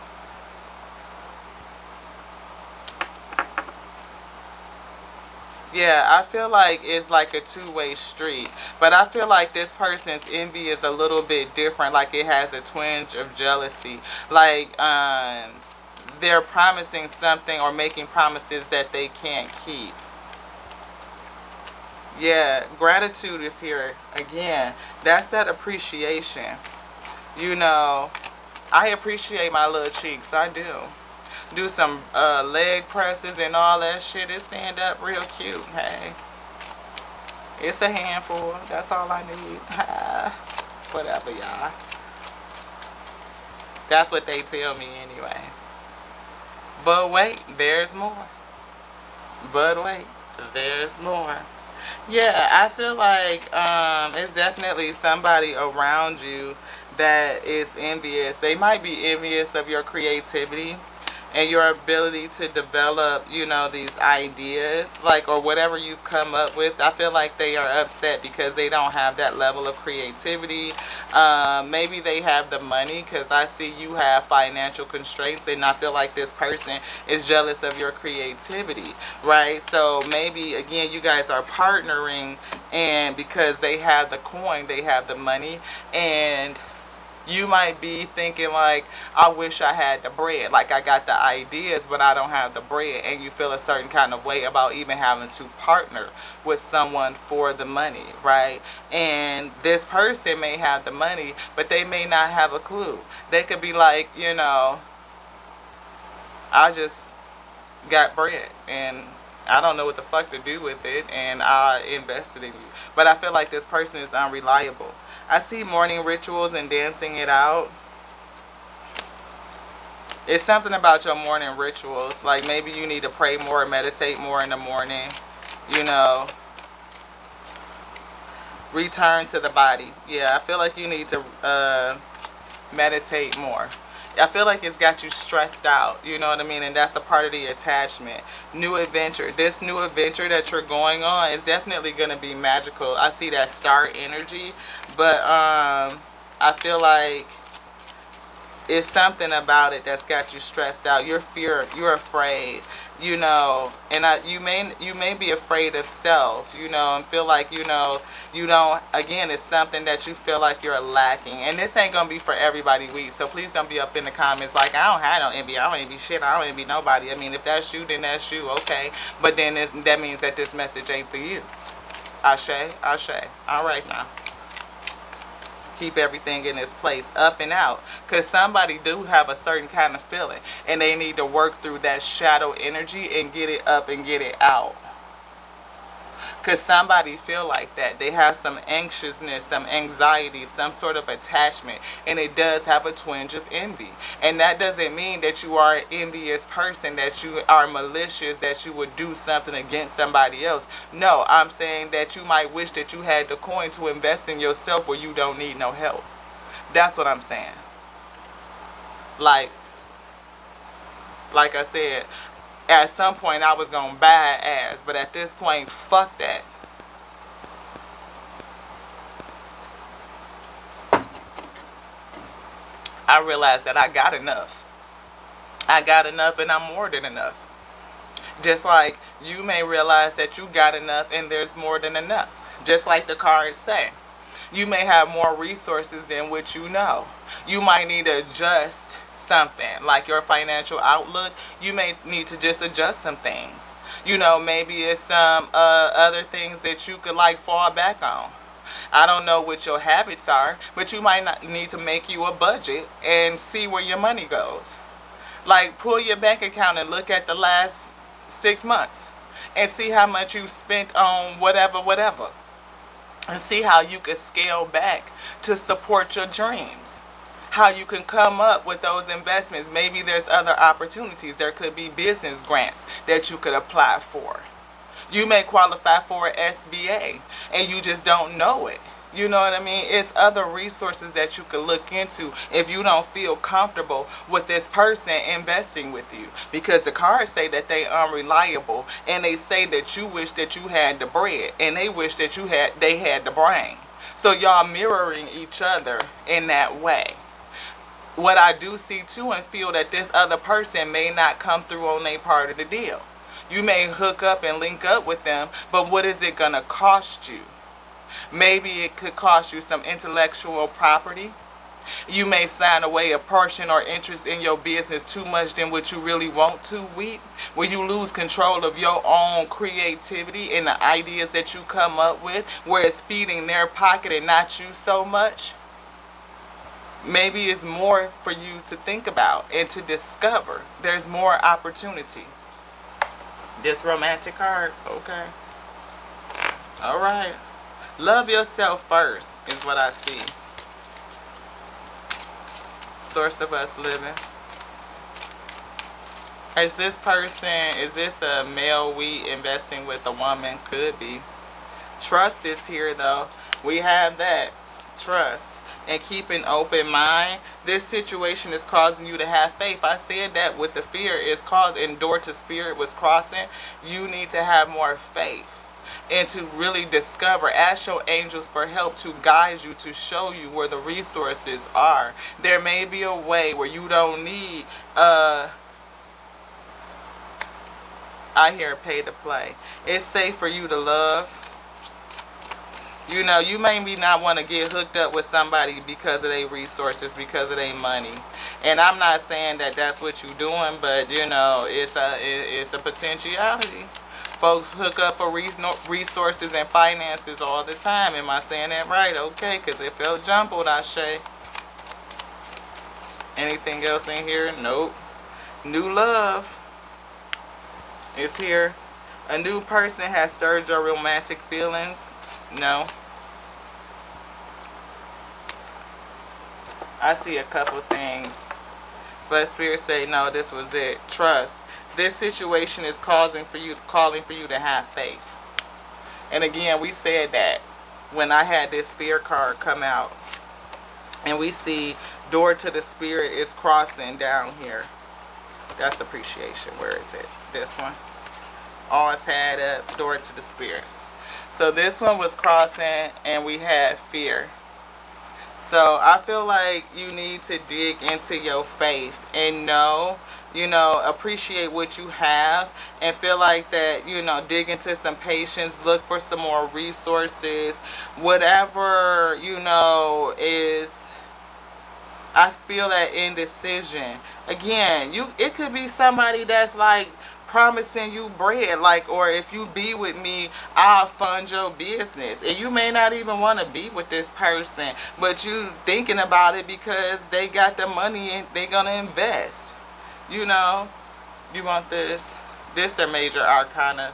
Yeah, I feel like it's like a two-way street. But I feel like this person's envy is a little bit different. Like it has a twinge of jealousy. Like they're promising something or making promises that they can't keep. Yeah, gratitude is here. Again, that's that appreciation. You know, I appreciate my little cheeks. I do. Do some leg presses and all that shit. It stand up real cute. Hey, it's a handful. That's all I need. Whatever, y'all. That's what they tell me anyway. But wait, there's more. But wait, there's more. Yeah, I feel like it's definitely somebody around you that is envious. They might be envious of your creativity and your ability to develop, these ideas, like, or whatever you've come up with. I feel like they are upset because they don't have that level of creativity. Maybe they have the money, because I see you have financial constraints, and I feel like this person is jealous of your creativity, right? So maybe, again, you guys are partnering, and because they have the coin, they have the money, and you might be thinking like, I wish I had the bread. Like I got the ideas, but I don't have the bread. And you feel a certain kind of way about even having to partner with someone for the money, right? And this person may have the money, but they may not have a clue. They could be like, I just got bread and I don't know what the fuck to do with it, and I invested in you. But I feel like this person is unreliable. I see morning rituals and dancing it out. It's something about your morning rituals. Like maybe you need to pray more, meditate more in the morning. Return to the body. Yeah, I feel like you need to meditate more. I feel like it's got you stressed out, you know what I mean? And that's a part of the attachment. New adventure. This new adventure that you're going on is definitely going to be magical. I see that star energy, but I feel like it's something about it that's got you stressed out. You're afraid, you know, and you may be afraid of self, you know, and feel like, you know, you don't, again, it's something that you feel like you're lacking. And this ain't gonna be for everybody weak, so please don't be up in the comments like, I don't have no envy, I don't envy shit, I don't envy nobody. I mean, if that's you, then that's you, okay, but then that means that this message ain't for you. Ashe, Ashe. All right now, keep everything in its place, up and out, because somebody do have a certain kind of feeling and they need to work through that shadow energy and get it up and get it out, because somebody feel like that they have some anxiousness, some anxiety, some sort of attachment, and it does have a twinge of envy. And that doesn't mean that you are an envious person, that you are malicious, that you would do something against somebody else. No, I'm saying that you might wish that you had the coin to invest in yourself where you don't need no help. That's what I'm saying. Like I said, at some point I was gonna buy ass, but at this point, fuck that. I realized that I got enough. I got enough and I'm more than enough. Just like you may realize that you got enough and there's more than enough. Just like the cards say. You may have more resources than what you know. You might need to adjust something, like your financial outlook. You may need to just adjust some things. You know, maybe it's some other things that you could like fall back on. I don't know what your habits are, but you might not need to make you a budget and see where your money goes. Like, pull your bank account and look at the last 6 months and see how much you spent on whatever, and see how you can scale back to support your dreams, how you can come up with those investments. Maybe there's other opportunities. There could be business grants that you could apply for. You may qualify for an SBA and you just don't know it. You know what I mean? It's other resources that you could look into if you don't feel comfortable with this person investing with you. Because the cards say that they unreliable, and they say that you wish that you had the bread and they wish that they had the brain. So y'all mirroring each other in that way. What I do see too and feel that this other person may not come through on their part of the deal. You may hook up and link up with them, but what is it gonna cost you? Maybe it could cost you some intellectual property. You may sign away a portion or interest in your business too much than what you really want to, where you lose control of your own creativity and the ideas that you come up with, where it's feeding their pocket and not you so much. Maybe it's more for you to think about and to discover. There's more opportunity. This romantic card, okay. All right. Love yourself first is what I see. Source of us living. Is this a male we investing with a woman? Could be. Trust is here though. We have that. Trust. And keep an open mind. This situation is causing you to have faith. I said that with the fear is causing, door to spirit was crossing. You need to have more faith. And to really discover, ask your angels for help to guide you, to show you where the resources are. There may be a way where you don't need, I hear pay to play. It's safe for you to love. You know, you may be not want to get hooked up with somebody because of their resources, because of their money. And I'm not saying that that's what you're doing, but you know, it's a potentiality. Folks hook up for resources and finances all the time. Am I saying that right? Okay, because it felt jumbled, Ashe. Anything else in here? Nope. New love is here. A new person has stirred your romantic feelings. No. I see a couple things. But Spirit say, no, this was it. Trust. This situation is calling for you to have faith. And again, we said that when I had this fear card come out. And we see Door to the spirit is crossing down here. That's appreciation. Where is it? This one. All tied up. Door to the spirit. So this one was crossing and we had fear. So I feel like you need to dig into your faith and know, appreciate what you have and feel like that, dig into some patience, look for some more resources, whatever, is, I feel that indecision. Again, it could be somebody that's like promising you bread, like, or if you be with me, I'll fund your business. And you may not even want to be with this person, but you thinking about it because they got the money and they gonna invest. You want this. This a major arcana.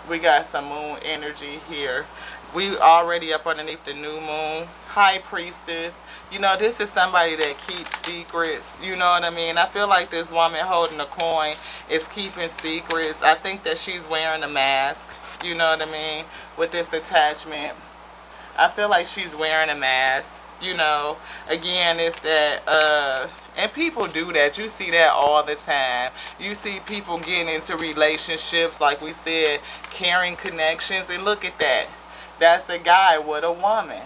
We got some moon energy here. We already up underneath the new moon. High priestess. This is somebody that keeps secrets. You know what I mean? I feel like this woman holding a coin is keeping secrets. I think that she's wearing a mask. You know what I mean? With this attachment. I feel like she's wearing a mask. Again, it's that, and people do that. You see that all the time. You see people getting into relationships, like we said, caring connections, and look at that. That's a guy with a woman,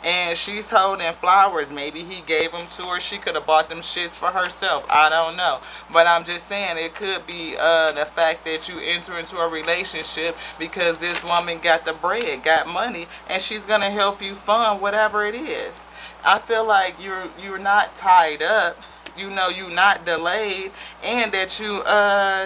and she's holding flowers. Maybe he gave them to her. She could have bought them shits for herself. I don't know. But I'm just saying it could be the fact that you enter into a relationship because this woman got the bread, got money, and she's going to help you fund whatever it is. I feel like you're not tied up. You're not delayed, and that you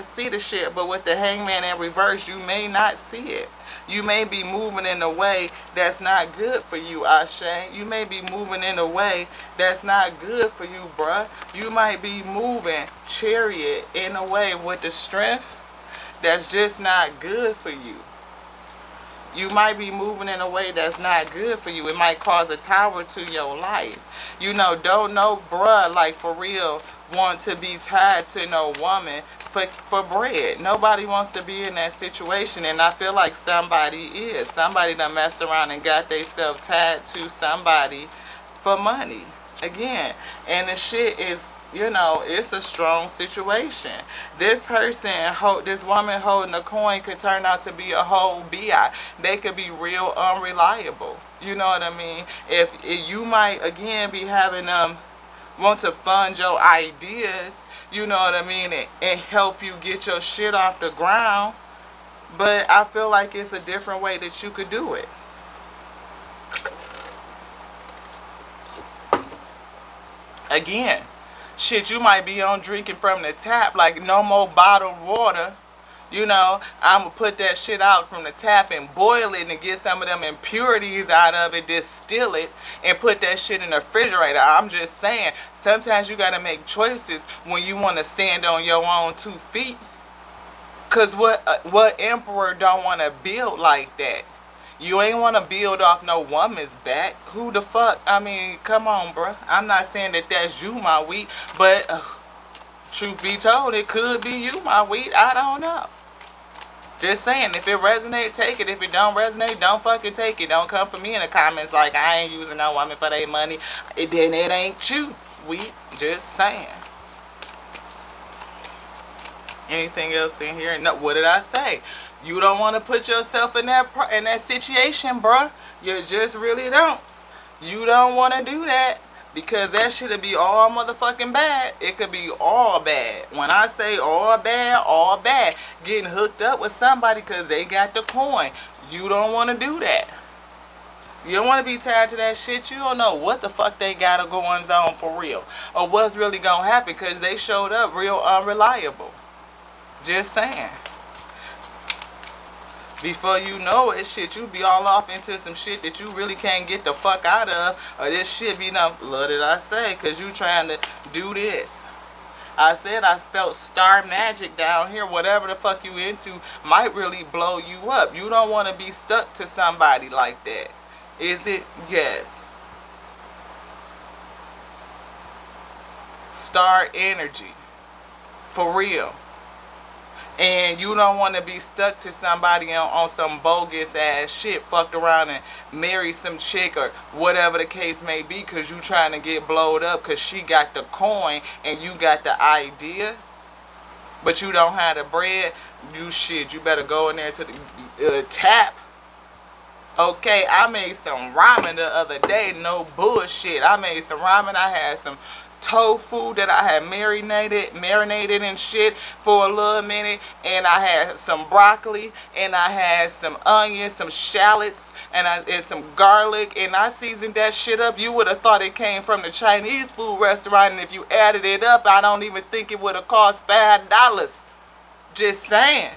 see the shit. But with the hangman in reverse, you may not see it. You may be moving in a way that's not good for you, Ashe. You may be moving in a way that's not good for you, bruh. You might be moving, chariot, in a way with the strength that's just not good for you. You might be moving in a way that's not good for you. It might cause a tower to your life. Don't know, bruh, like for real, want to be tied to no woman for bread. Nobody wants to be in that situation, and I feel like somebody is. Somebody done messed around and got themselves tied to somebody for money. Again, and the shit is, it's a strong situation. This person, this woman holding a coin could turn out to be a whole BI. They could be real unreliable. You know what I mean? If you might, again, be having want to fund your ideas, you know what I mean, and help you get your shit off the ground. But I feel like it's a different way that you could do it. Again, shit, you might be on drinking from the tap, like no more bottled water. I'm going to put that shit out from the tap and boil it and get some of them impurities out of it, distill it, and put that shit in the refrigerator. I'm just saying, sometimes you got to make choices when you want to stand on your own 2 feet. Because what emperor don't want to build like that? You ain't want to build off no woman's back. Who the fuck? I mean, come on, bruh. I'm not saying that that's you, my wheat, but truth be told, it could be you, my wheat. I don't know. Just saying, if it resonates, take it. If it don't resonate, don't fucking take it. Don't come for me in the comments like I ain't using no woman for their money. Then it ain't you, wheat. Just saying. Anything else in here? No. What did I say? You don't want to put yourself in that situation, bruh. You just really don't. You don't want to do that. Because that shit'll be all motherfucking bad. It could be all bad. When I say all bad, getting hooked up with somebody because they got the coin. You don't want to do that. You don't want to be tied to that shit. You don't know what the fuck they got going on for real. Or what's really going to happen because they showed up real unreliable. Just saying. Before you know it, shit, you be all off into some shit that you really can't get the fuck out of. Or this shit be what did I say? Because you trying to do this. I said I felt star magic down here. Whatever the fuck you into might really blow you up. You don't want to be stuck to somebody like that. Is it? Yes. Star energy. For real. And you don't want to be stuck to somebody on some bogus ass shit, fucked around and marry some chick or whatever the case may be, because you trying to get blowed up because she got the coin and you got the idea, but you don't have the bread. You better go in there to the tap. Okay, I made some ramen the other day, no bullshit. I made some ramen. I had some tofu that I had marinated and shit for a little minute, and I had some broccoli, and I had some onions, some shallots, and some garlic, and I seasoned that shit up. You would have thought it came from the Chinese food restaurant, and if you added it up, I don't even think it would have cost $5. Just saying.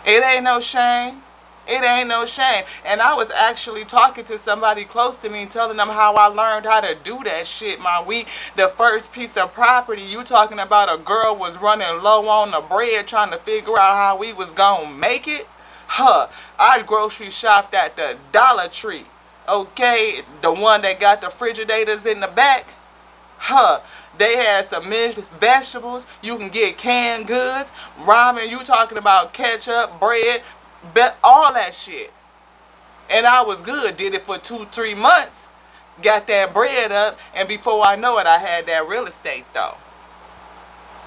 It ain't no shame. It ain't no shame. And I was actually talking to somebody close to me and telling them how I learned how to do that shit, my week. The first piece of property, you talking about a girl was running low on the bread trying to figure out how we was gonna make it? I grocery shopped at the Dollar Tree. Okay, the one that got the refrigerators in the back. They had some mixed vegetables. You can get canned goods, ramen. You talking about ketchup, bread, all that shit. And I was good. Did it for 2-3 months. Got that bread up, and before I know it, I had that real estate though.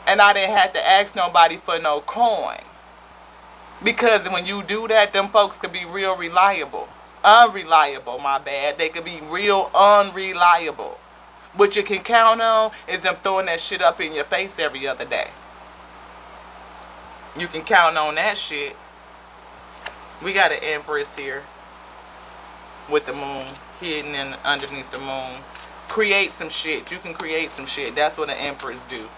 And I didn't have to ask nobody for no coin. Because when you do that, them folks could be real reliable. Unreliable, my bad. They could be real unreliable. What you can count on is them throwing that shit up in your face every other day. You can count on that shit. We got an Empress here with the moon hidden in underneath the moon. Create some shit. You can create some shit. That's what an Empress do.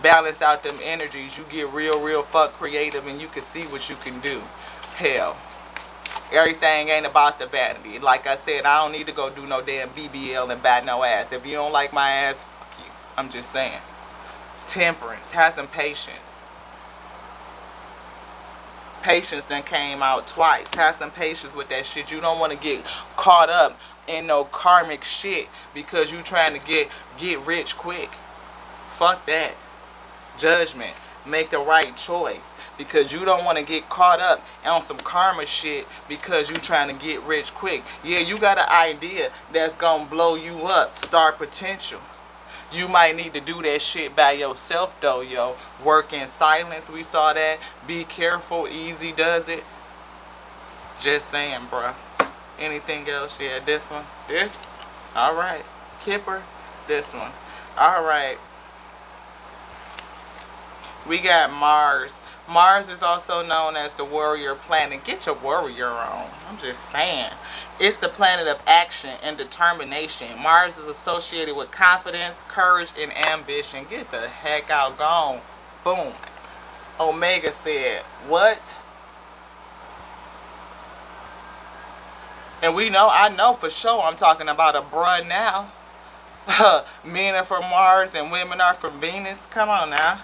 Balance out them energies. You get real fuck creative, and you can see what you can do. Hell, everything ain't about the vanity. Like I said, I don't need to go do no damn BBL and bat no ass. If you don't like my ass, fuck you. I'm just saying. Temperance. Have some patience. Patience done came out twice. Have some patience with that shit. You don't want to get caught up in no karmic shit because you trying to get rich quick. Fuck that. Judgment. Make the right choice. Because you don't want to get caught up on some karma shit because you trying to get rich quick. Yeah, you got an idea that's going to blow you up. Start potential. You might need to do that shit by yourself though, yo. Work in silence. We saw that. Be careful. Easy does it. Just saying, bruh. Anything else? Yeah, this one. This? Alright. Kipper. This one. Alright. We got Mars. Mars is also known as the warrior planet. Get your warrior on. I'm just saying. It's the planet of action and determination. Mars is associated with confidence, courage, and ambition. Get the heck out. Gone. Boom. Omega said, what? And I know for sure I'm talking about a bruh now. Men are from Mars and women are from Venus. Come on now.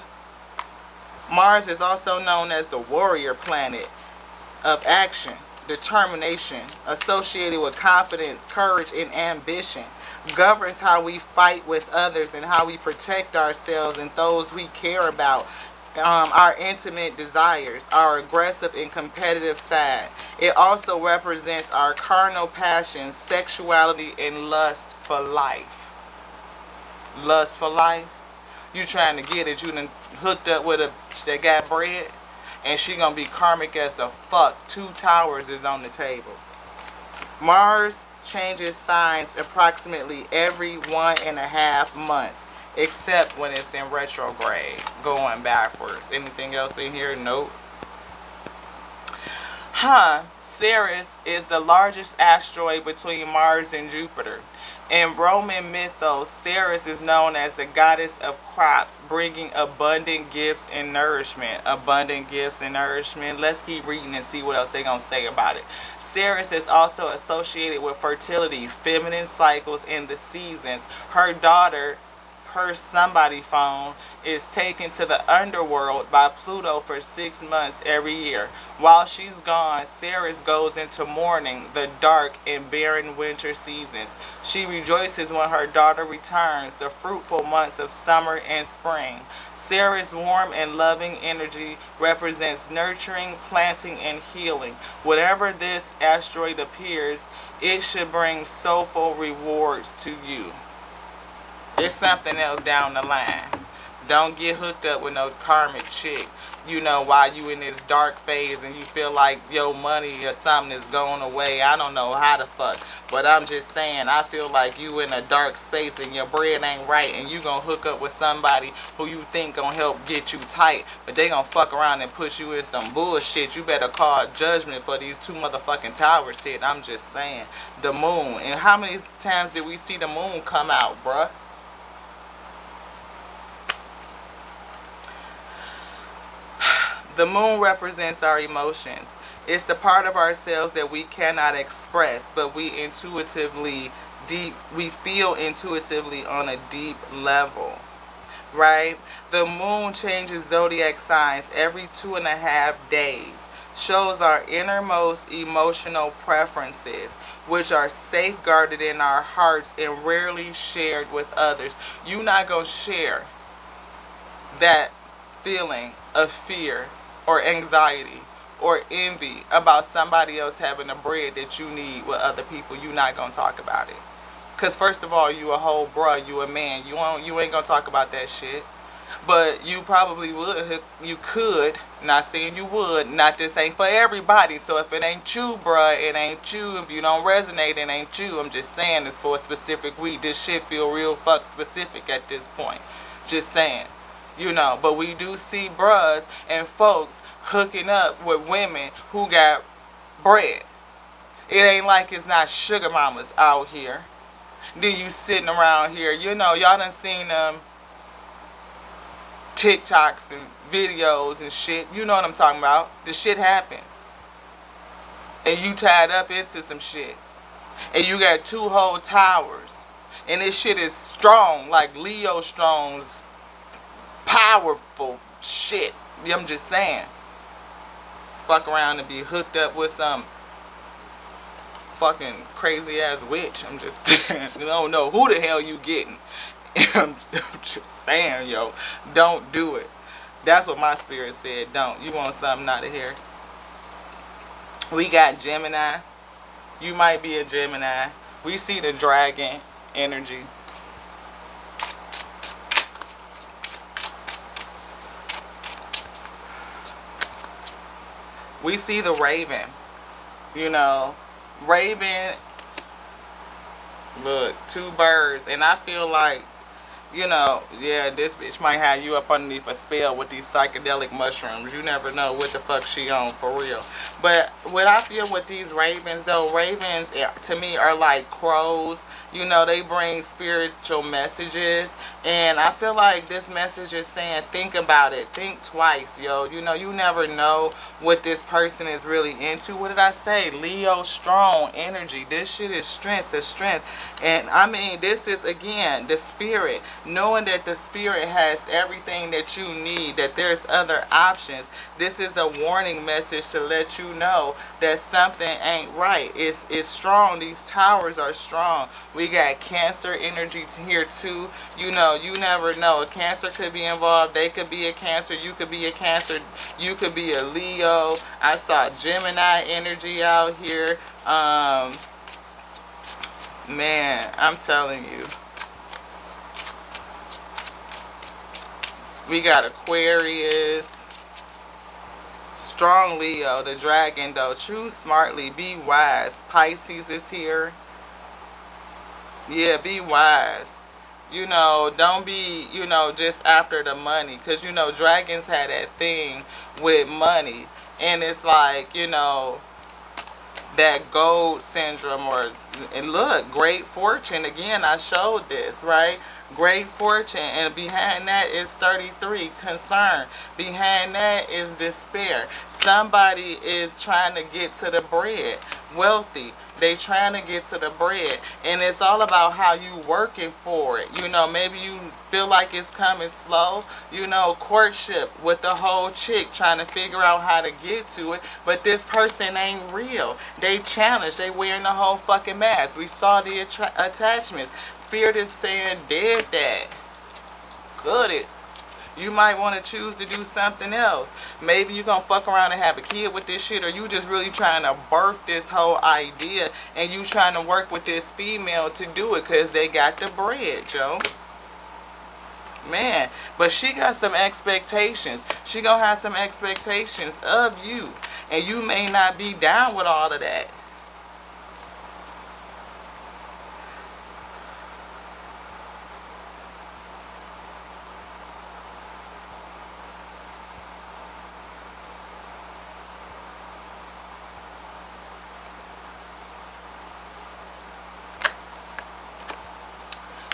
Mars is also known as the warrior planet of action, determination, associated with confidence, courage, and ambition. Governs how we fight with others and how we protect ourselves and those we care about. Our intimate desires, our aggressive and competitive side. It also represents our carnal passions, sexuality, and lust for life. Lust for life? You trying to get it, you done hooked up with a that got bread, and she gonna be karmic as a fuck. 2 towers is on the table. Mars changes signs approximately every 1.5 months, except when it's in retrograde, going backwards. Anything else in here? Nope. Ceres is the largest asteroid between Mars and Jupiter. In Roman mythos, Ceres is known as the goddess of crops, bringing abundant gifts and nourishment. Abundant gifts and nourishment. Let's keep reading and see what else they're going to say about it. Ceres is also associated with fertility, feminine cycles, and the seasons. Her her somebody phone is taken to the underworld by Pluto for 6 months every year. While she's gone, Ceres goes into mourning, the dark and barren winter seasons. She rejoices when her daughter returns, the fruitful months of summer and spring. Ceres' warm and loving energy represents nurturing, planting, and healing. Whatever this asteroid appears, it should bring soulful rewards to you. There's something else down the line. Don't get hooked up with no karmic chick, while you in this dark phase and you feel like your money or something is going away. I don't know how the fuck, but I'm just saying, I feel like you in a dark space and your bread ain't right, and you gonna hook up with somebody who you think gonna help get you tight, but they gonna fuck around and put you in some bullshit. You better call judgment for these two motherfucking towers hit. I'm just saying. The moon. And how many times did we see the moon come out, bruh? The moon represents our emotions. It's the part of ourselves that we cannot express, but we feel intuitively on a deep level, right? The moon changes zodiac signs every 2.5 days, shows our innermost emotional preferences, which are safeguarded in our hearts and rarely shared with others. You're not going to share that feeling of fear or anxiety or envy about somebody else having the bread that you need with other people. You're not going to talk about it. Because first of all, you a whole bruh, you a man. You ain't going to talk about that shit. But you probably would. You could. Not saying you would. Not this ain't for everybody. So if it ain't you, bruh, it ain't you. If you don't resonate, it ain't you. I'm just saying it's for a specific week. This shit feel real fuck specific at this point. Just saying. But we do see bruhs and folks hooking up with women who got bread. It ain't like it's not sugar mamas out here. Then you sitting around here, y'all done seen them TikToks and videos and shit. You know what I'm talking about. The shit happens. And you tied up into some shit. And you got 2 whole towers. And this shit is strong, like Leo Strong's powerful shit. I'm just saying. Fuck around and be hooked up with some fucking crazy ass witch. I'm just saying. You don't know who the hell you getting. I'm just saying, yo. Don't do it. That's what my spirit said. Don't. You want something out of here. We got Gemini. You might be a Gemini. We see the dragon energy. We see the raven. Raven, look, 2 birds. And I feel like, yeah, this bitch might have you up underneath a spell with these psychedelic mushrooms. You never know what the fuck she on, for real. But what I feel with these ravens, though, ravens to me are like crows. They bring spiritual messages. And I feel like this message is saying, think about it. Think twice, yo. You never know what this person is really into. What did I say? Leo strong energy. This shit is strength, the strength. And I mean, this is, again, the spirit. Knowing that the spirit has everything that you need, that there's other options. This is a warning message to let you know that something ain't right. It's strong. These towers are strong. We got Cancer energy here too. You never know. A Cancer could be involved. They could be a Cancer. You could be a Cancer. You could be a Leo. I saw Gemini energy out here. Man, I'm telling you. We got Aquarius. Strong Leo, the dragon though. Choose smartly. Be wise. Pisces is here. Yeah, be wise. Don't be, just after the money. Because, dragons had that thing with money. And it's like, that gold syndrome, and look, great fortune. Again, I showed this, right? Great fortune, and behind that is 33, concern. Behind that is despair. Somebody is trying to get to the bread. Wealthy. They trying to get to the bread, and it's all about how you working for it. You know, maybe you feel like it's coming slow. You know, courtship with the whole chick trying to figure out how to get to it, but this person ain't real. They challenge. They wearing the whole fucking mask. We saw the attachments. Spirit is saying, did that. Good it. You might want to choose to do something else. Maybe you're going to fuck around and have a kid with this shit, or you just really trying to birth this whole idea and you trying to work with this female to do it because they got the bread, Joe. Man, but she got some expectations. She going to have some expectations of you, and you may not be down with all of that.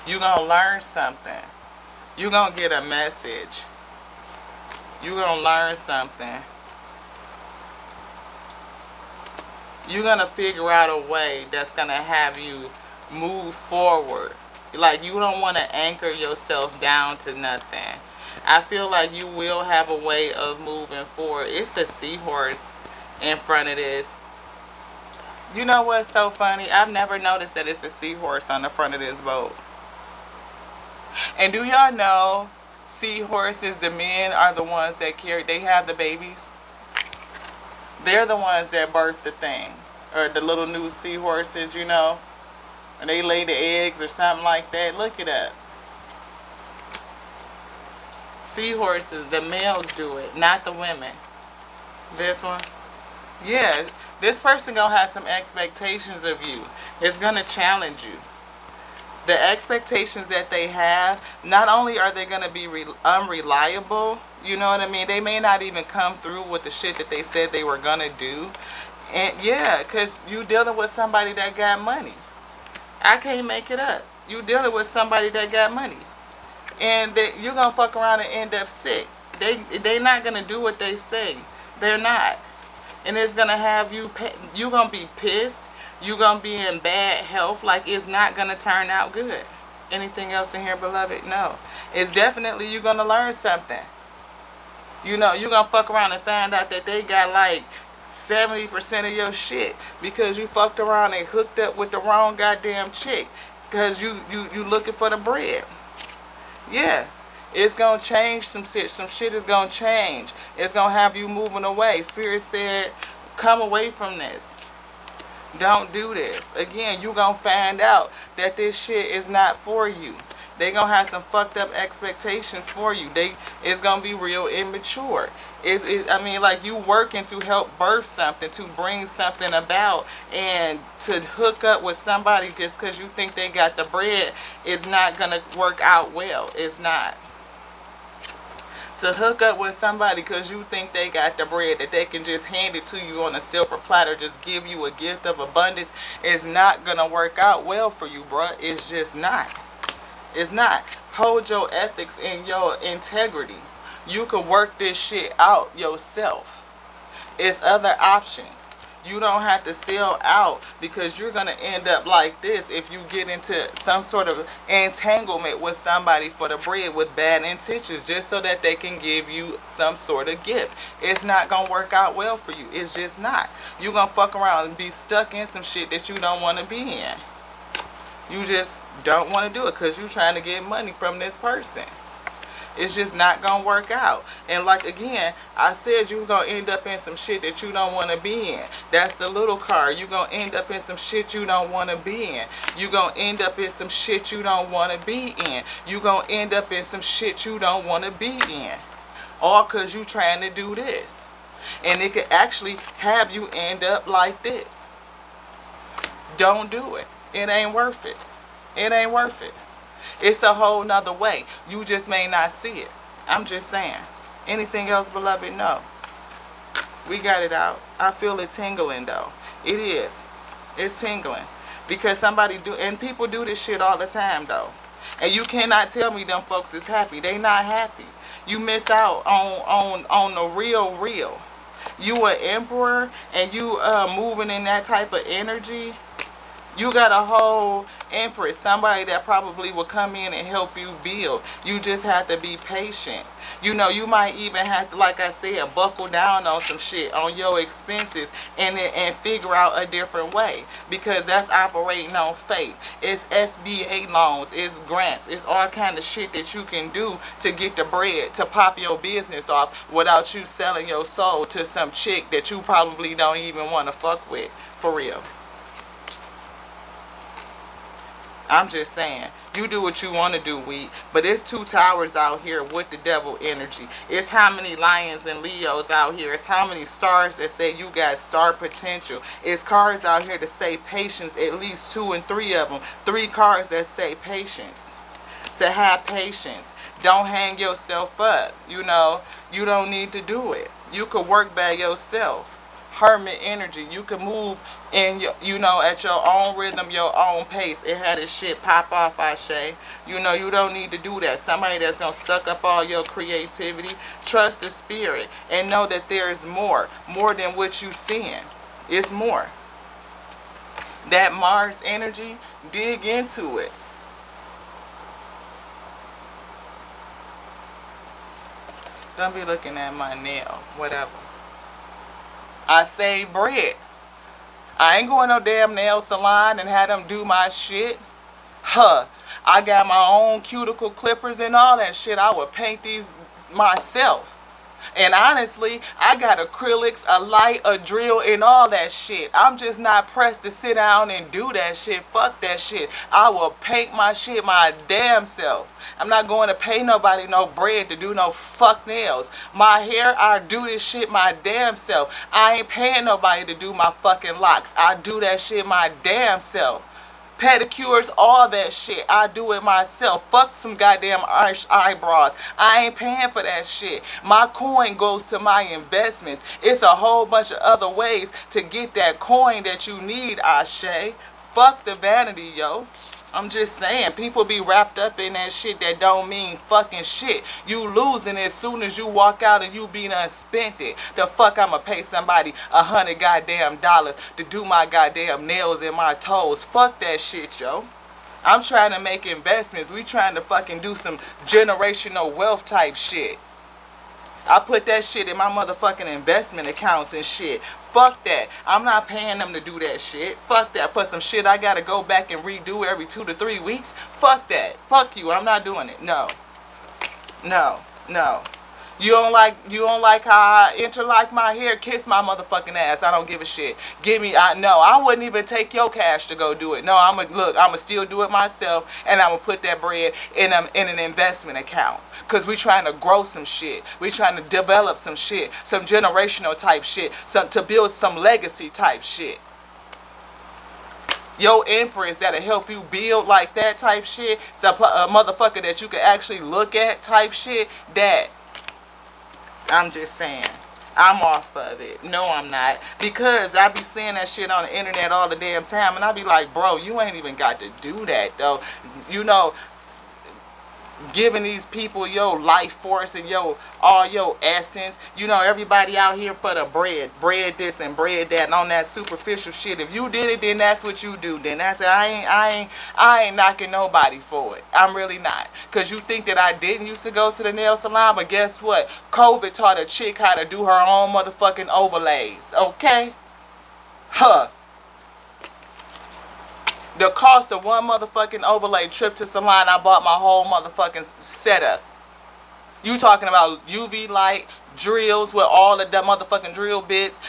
You're going to learn something. You're going to get a message. You're going to learn something. You're going to figure out a way that's going to have you move forward. Like, you don't want to anchor yourself down to nothing. I feel like you will have a way of moving forward. It's a seahorse in front of this. You know what's so funny? I've never noticed that it's a seahorse on the front of this boat. And do y'all know seahorses, the men are the ones that carry, they have the babies. They're the ones that birth the thing. Or the little new seahorses, you know. And they lay the eggs or something like that. Look it up. Seahorses, the males do it, not the women. This one. Yeah, this person gonna have some expectations of you. It's gonna challenge you. The expectations that they have, not only are they going to be unreliable, you know what I mean? They may not even come through with the shit that they said they were going to do. And yeah, because you dealing with somebody that got money. I can't make it up. You dealing with somebody that got money. And you're going to fuck around and end up sick. They not going to do what they say. They're not. And it's going to have you, you're going to be pissed. You're going to be in bad health. Like, it's not going to turn out good. Anything else in here, beloved? No. It's definitely you're going to learn something. You know, you're going to fuck around and find out that they got like 70% of your shit because you fucked around and hooked up with the wrong goddamn chick because you looking for the bread. Yeah. It's going to change some shit. Some shit is going to change. It's going to have you moving away. Spirit said, come away from this. Don't do this. Again, you gonna find out that this shit is not for you. They gonna have some fucked up expectations for you. It's gonna be real immature. I mean, like, you working to help birth something, to bring something about, and to hook up with somebody just because you think they got the bread is not gonna work out well. It's not. To hook up with somebody because you think they got the bread, that they can just hand it to you on a silver platter, just give you a gift of abundance, is not going to work out well for you, bruh. It's just not. It's not. Hold your ethics and your integrity. You can work this shit out yourself. It's other options. You don't have to sell out because you're going to end up like this if you get into some sort of entanglement with somebody for the bread with bad intentions just so that they can give you some sort of gift. It's not going to work out well for you. It's just not. You're going to fuck around and be stuck in some shit that you don't want to be in. You just don't want to do it because you're trying to get money from this person. It's just not going to work out. And like, again, I said you're going to end up in some shit that you don't want to be in. That's the little card. You're going to end up in some shit you don't want to be in. You're going to end up in some shit you don't want to be in. You're going to end up in some shit you don't want to be in. All because you're trying to do this. And it could actually have you end up like this. Don't do it. It ain't worth it. It ain't worth it. It's a whole nother way. You just may not see it. I'm just saying. Anything else, beloved? No. We got it out. I feel it tingling, though. It is. It's tingling. Because somebody do, and people do this shit all the time, though. And you cannot tell me them folks is happy. They not happy. You miss out on the real. You an emperor and you moving in that type of energy. You got a whole empress, somebody that probably will come in and help you build. You just have to be patient. You know, you might even have to, like I said, buckle down on some shit, on your expenses, and figure out a different way. Because that's operating on faith. It's SBA loans, it's grants, it's all kind of shit that you can do to get the bread, to pop your business off without you selling your soul to some chick that you probably don't even want to fuck with. For real. I'm just saying, you do what you want to do, weed. But it's two towers out here with the devil energy. It's how many lions and Leos out here. It's how many stars that say you got star potential. It's cards out here that say patience, at least 2 and 3 of them. 3 cards that say patience. To have patience. Don't hang yourself up. You know, you don't need to do it. You could work by yourself. Hermit energy. You can move in your, you know, at your own rhythm, your own pace. It had this shit pop off, Ashe. You know, you don't need to do that. Somebody that's gonna suck up all your creativity. Trust the spirit and know that there is more than what you seeing. It's more. That Mars energy, dig into it. Don't be looking at my nail, whatever. I save bread. I ain't going no damn nail salon and have them do my shit. Huh. I got my own cuticle clippers and all that shit. I would paint these myself. And honestly, I got acrylics, a light, a drill, and all that shit. I'm just not pressed to sit down and do that shit. Fuck that shit. I will paint my shit my damn self. I'm not going to pay nobody no bread to do no fuck nails. My hair, I do this shit my damn self. I ain't paying nobody to do my fucking locks. I do that shit my damn self. Pedicures, all that shit. I do it myself. Fuck some goddamn arch eyebrows. I ain't paying for that shit. My coin goes to my investments. It's a whole bunch of other ways to get that coin that you need, Ashe. Fuck the vanity, yo. I'm just saying, people be wrapped up in that shit that don't mean fucking shit. You losing as soon as you walk out and you be done spent it. The fuck I'ma pay somebody $100 goddamn dollars to do my goddamn nails and my toes? Fuck that shit, yo. I'm trying to make investments. We trying to fucking do some generational wealth type shit. I put that shit in my motherfucking investment accounts and shit. Fuck that. I'm not paying them to do that shit. Fuck that. For some shit I gotta go back and redo every 2 to 3 weeks. Fuck that. Fuck you. I'm not doing it. No. No. No. You don't like how I interlock my hair? Kiss my motherfucking ass. I don't give a shit. Give me, I wouldn't even take your cash to go do it. No, I'ma still do it myself, and I'ma put that bread in an investment account. Cause we trying to grow some shit. We trying to develop some shit, some generational type shit, to build some legacy type shit. Your empress that'll help you build like that type shit, some motherfucker that you can actually look at type shit, that. I'm just saying, I'm off of it. No, I'm not. Because I be seeing that shit on the internet all the damn time, and I be like, bro, you ain't even got to do that, though. You know, giving these people your life force and all your essence. You know, everybody out here for the bread. Bread this and bread that and on that superficial shit. If you did it, then that's what you do. Then that's it. I ain't knocking nobody for it. I'm really not. Cause you think that I didn't used to go to the nail salon, but guess what? COVID taught a chick how to do her own motherfucking overlays. Okay? Huh. The cost of one motherfucking overlay trip to salon, I bought my whole motherfucking setup. You talking about UV light, drills with all of the motherfucking drill bits,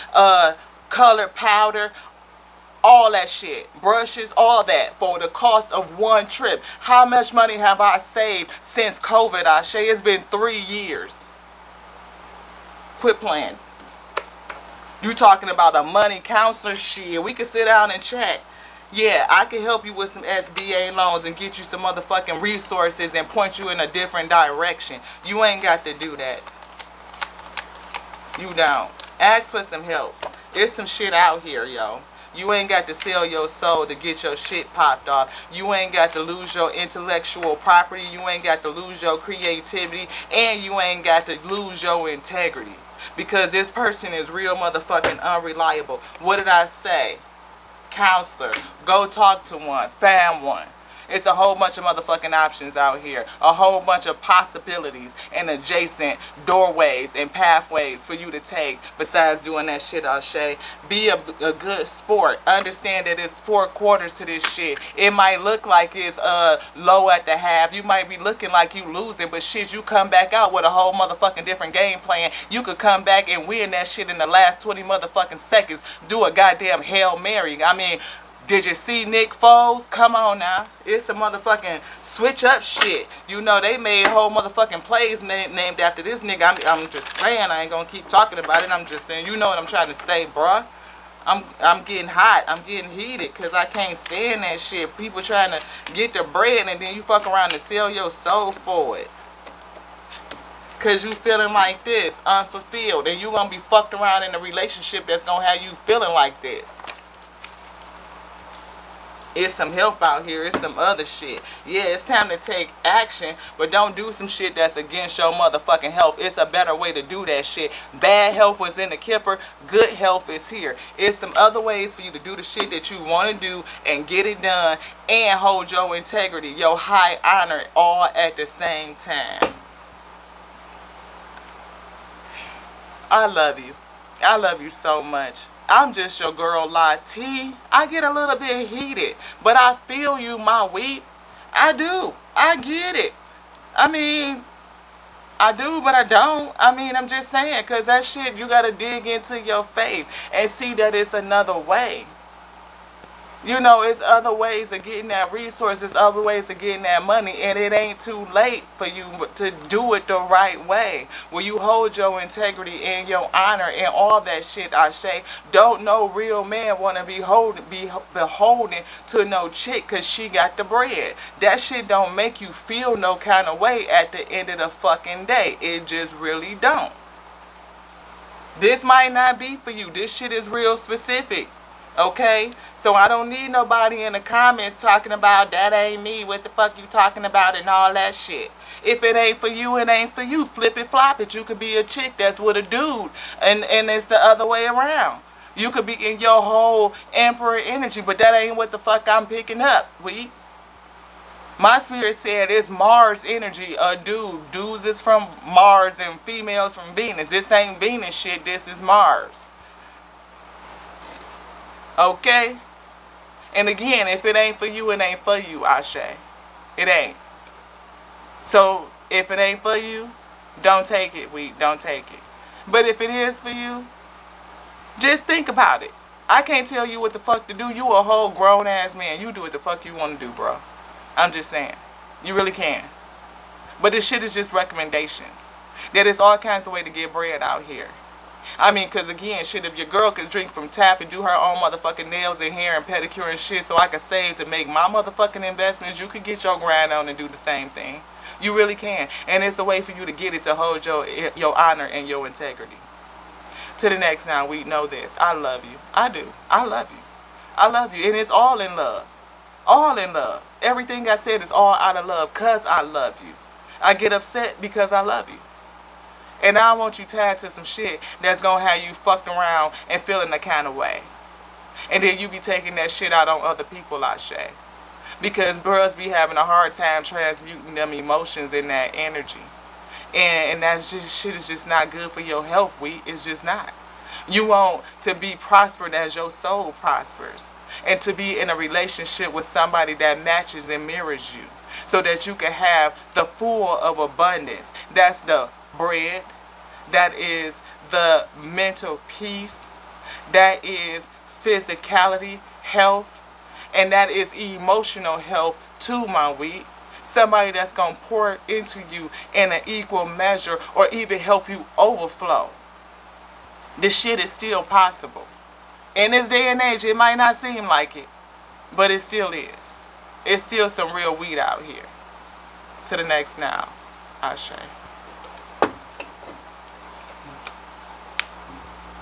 colored powder, all that shit, brushes, all that for the cost of one trip. How much money have I saved since COVID, Ashe? It's been 3 years. Quit playing. You talking about a money counselor? Shit, we can sit down and chat. Yeah, I can help you with some SBA loans and get you some motherfucking resources and point you in a different direction. You ain't got to do that. You don't. Ask for some help. There's some shit out here, yo. You ain't got to sell your soul to get your shit popped off. You ain't got to lose your intellectual property. You ain't got to lose your creativity. And you ain't got to lose your integrity. Because this person is real motherfucking unreliable. What did I say? counselor. Go talk to one. Find one. It's a whole bunch of motherfucking options out here. A whole bunch of possibilities and adjacent doorways and pathways for you to take besides doing that shit, Ashe. Be a good sport. Understand that it's 4 quarters to this shit. It might look like it's low at the half. You might be looking like you losing, but shit, you come back out with a whole motherfucking different game plan. You could come back and win that shit in the last 20 motherfucking seconds. Do a goddamn Hail Mary. I mean, did you see Nick Foles? Come on now. It's a motherfucking switch up shit. You know, they made whole motherfucking plays named after this nigga. I'm just saying, I ain't gonna keep talking about it. I'm just saying, you know what I'm trying to say, bruh. I'm getting hot. I'm getting heated because I can't stand that shit. People trying to get the bread and then you fuck around and sell your soul for it. Because you feeling like this, unfulfilled. And you gonna be fucked around in a relationship that's gonna have you feeling like this. It's some help out here. It's some other shit. Yeah, it's time to take action, but don't do some shit that's against your motherfucking health. It's a better way to do that shit. Bad health was in the Kipper. Good health is here. It's some other ways for you to do the shit that you want to do and get it done and hold your integrity, your high honor all at the same time. I love you. I love you so much. I'm just your girl, La T. I get a little bit heated, but I feel you, my weep. I do. I get it. I mean, I do, but I don't. I mean, I'm just saying, because that shit, you got to dig into your faith and see that it's another way. You know, it's other ways of getting that resource. It's other ways of getting that money. And it ain't too late for you to do it the right way. Where you hold your integrity and your honor and all that shit, Ashe. Don't no real man want to be beholden to no chick because she got the bread. That shit don't make you feel no kind of way at the end of the fucking day. It just really don't. This might not be for you. This shit is real specific. Okay, so I don't need nobody in the comments talking about that ain't me, what the fuck you talking about and all that shit. If it ain't for you, it ain't for you. Flip it, flop it. You could be a chick that's with a dude and it's the other way around. You could be in your whole emperor energy, but that ain't what the fuck I'm picking up, we. My spirit said it's Mars energy, a dude. Dudes is from Mars and females from Venus. This ain't Venus shit, this is Mars. Okay? And again, if it ain't for you, it ain't for you, Ashe. It ain't. So, if it ain't for you, don't take it, don't take it. But if it is for you, just think about it. I can't tell you what the fuck to do. You a whole grown-ass man. You do what the fuck you want to do, bro. I'm just saying. You really can. But this shit is just recommendations. There's all kinds of ways to get bread out here. I mean, because again, shit, if your girl could drink from tap and do her own motherfucking nails and hair and pedicure and shit so I could save to make my motherfucking investments, you could get your grind on and do the same thing. You really can. And it's a way for you to get it to hold your honor and your integrity. To the next now, we know this. I love you. I do. I love you. I love you. And it's all in love. All in love. Everything I said is all out of love because I love you. I get upset because I love you. And I want you tied to some shit that's going to have you fucked around and feeling the kind of way. And then you be taking that shit out on other people, Ashe. Because bros be having a hard time transmuting them emotions in that energy. And that's just, shit is just not good for your health, It's just not. You want to be prospered as your soul prospers. And to be in a relationship with somebody that matches and mirrors you. So that you can have the full of abundance. That's the bread, that is the mental peace, that is physicality, health, and that is emotional health too, my weed. Somebody that's going to pour into you in an equal measure or even help you overflow. This shit is still possible. In this day and age, it might not seem like it, but it still is. It's still some real weed out here. To the next now, Ashe.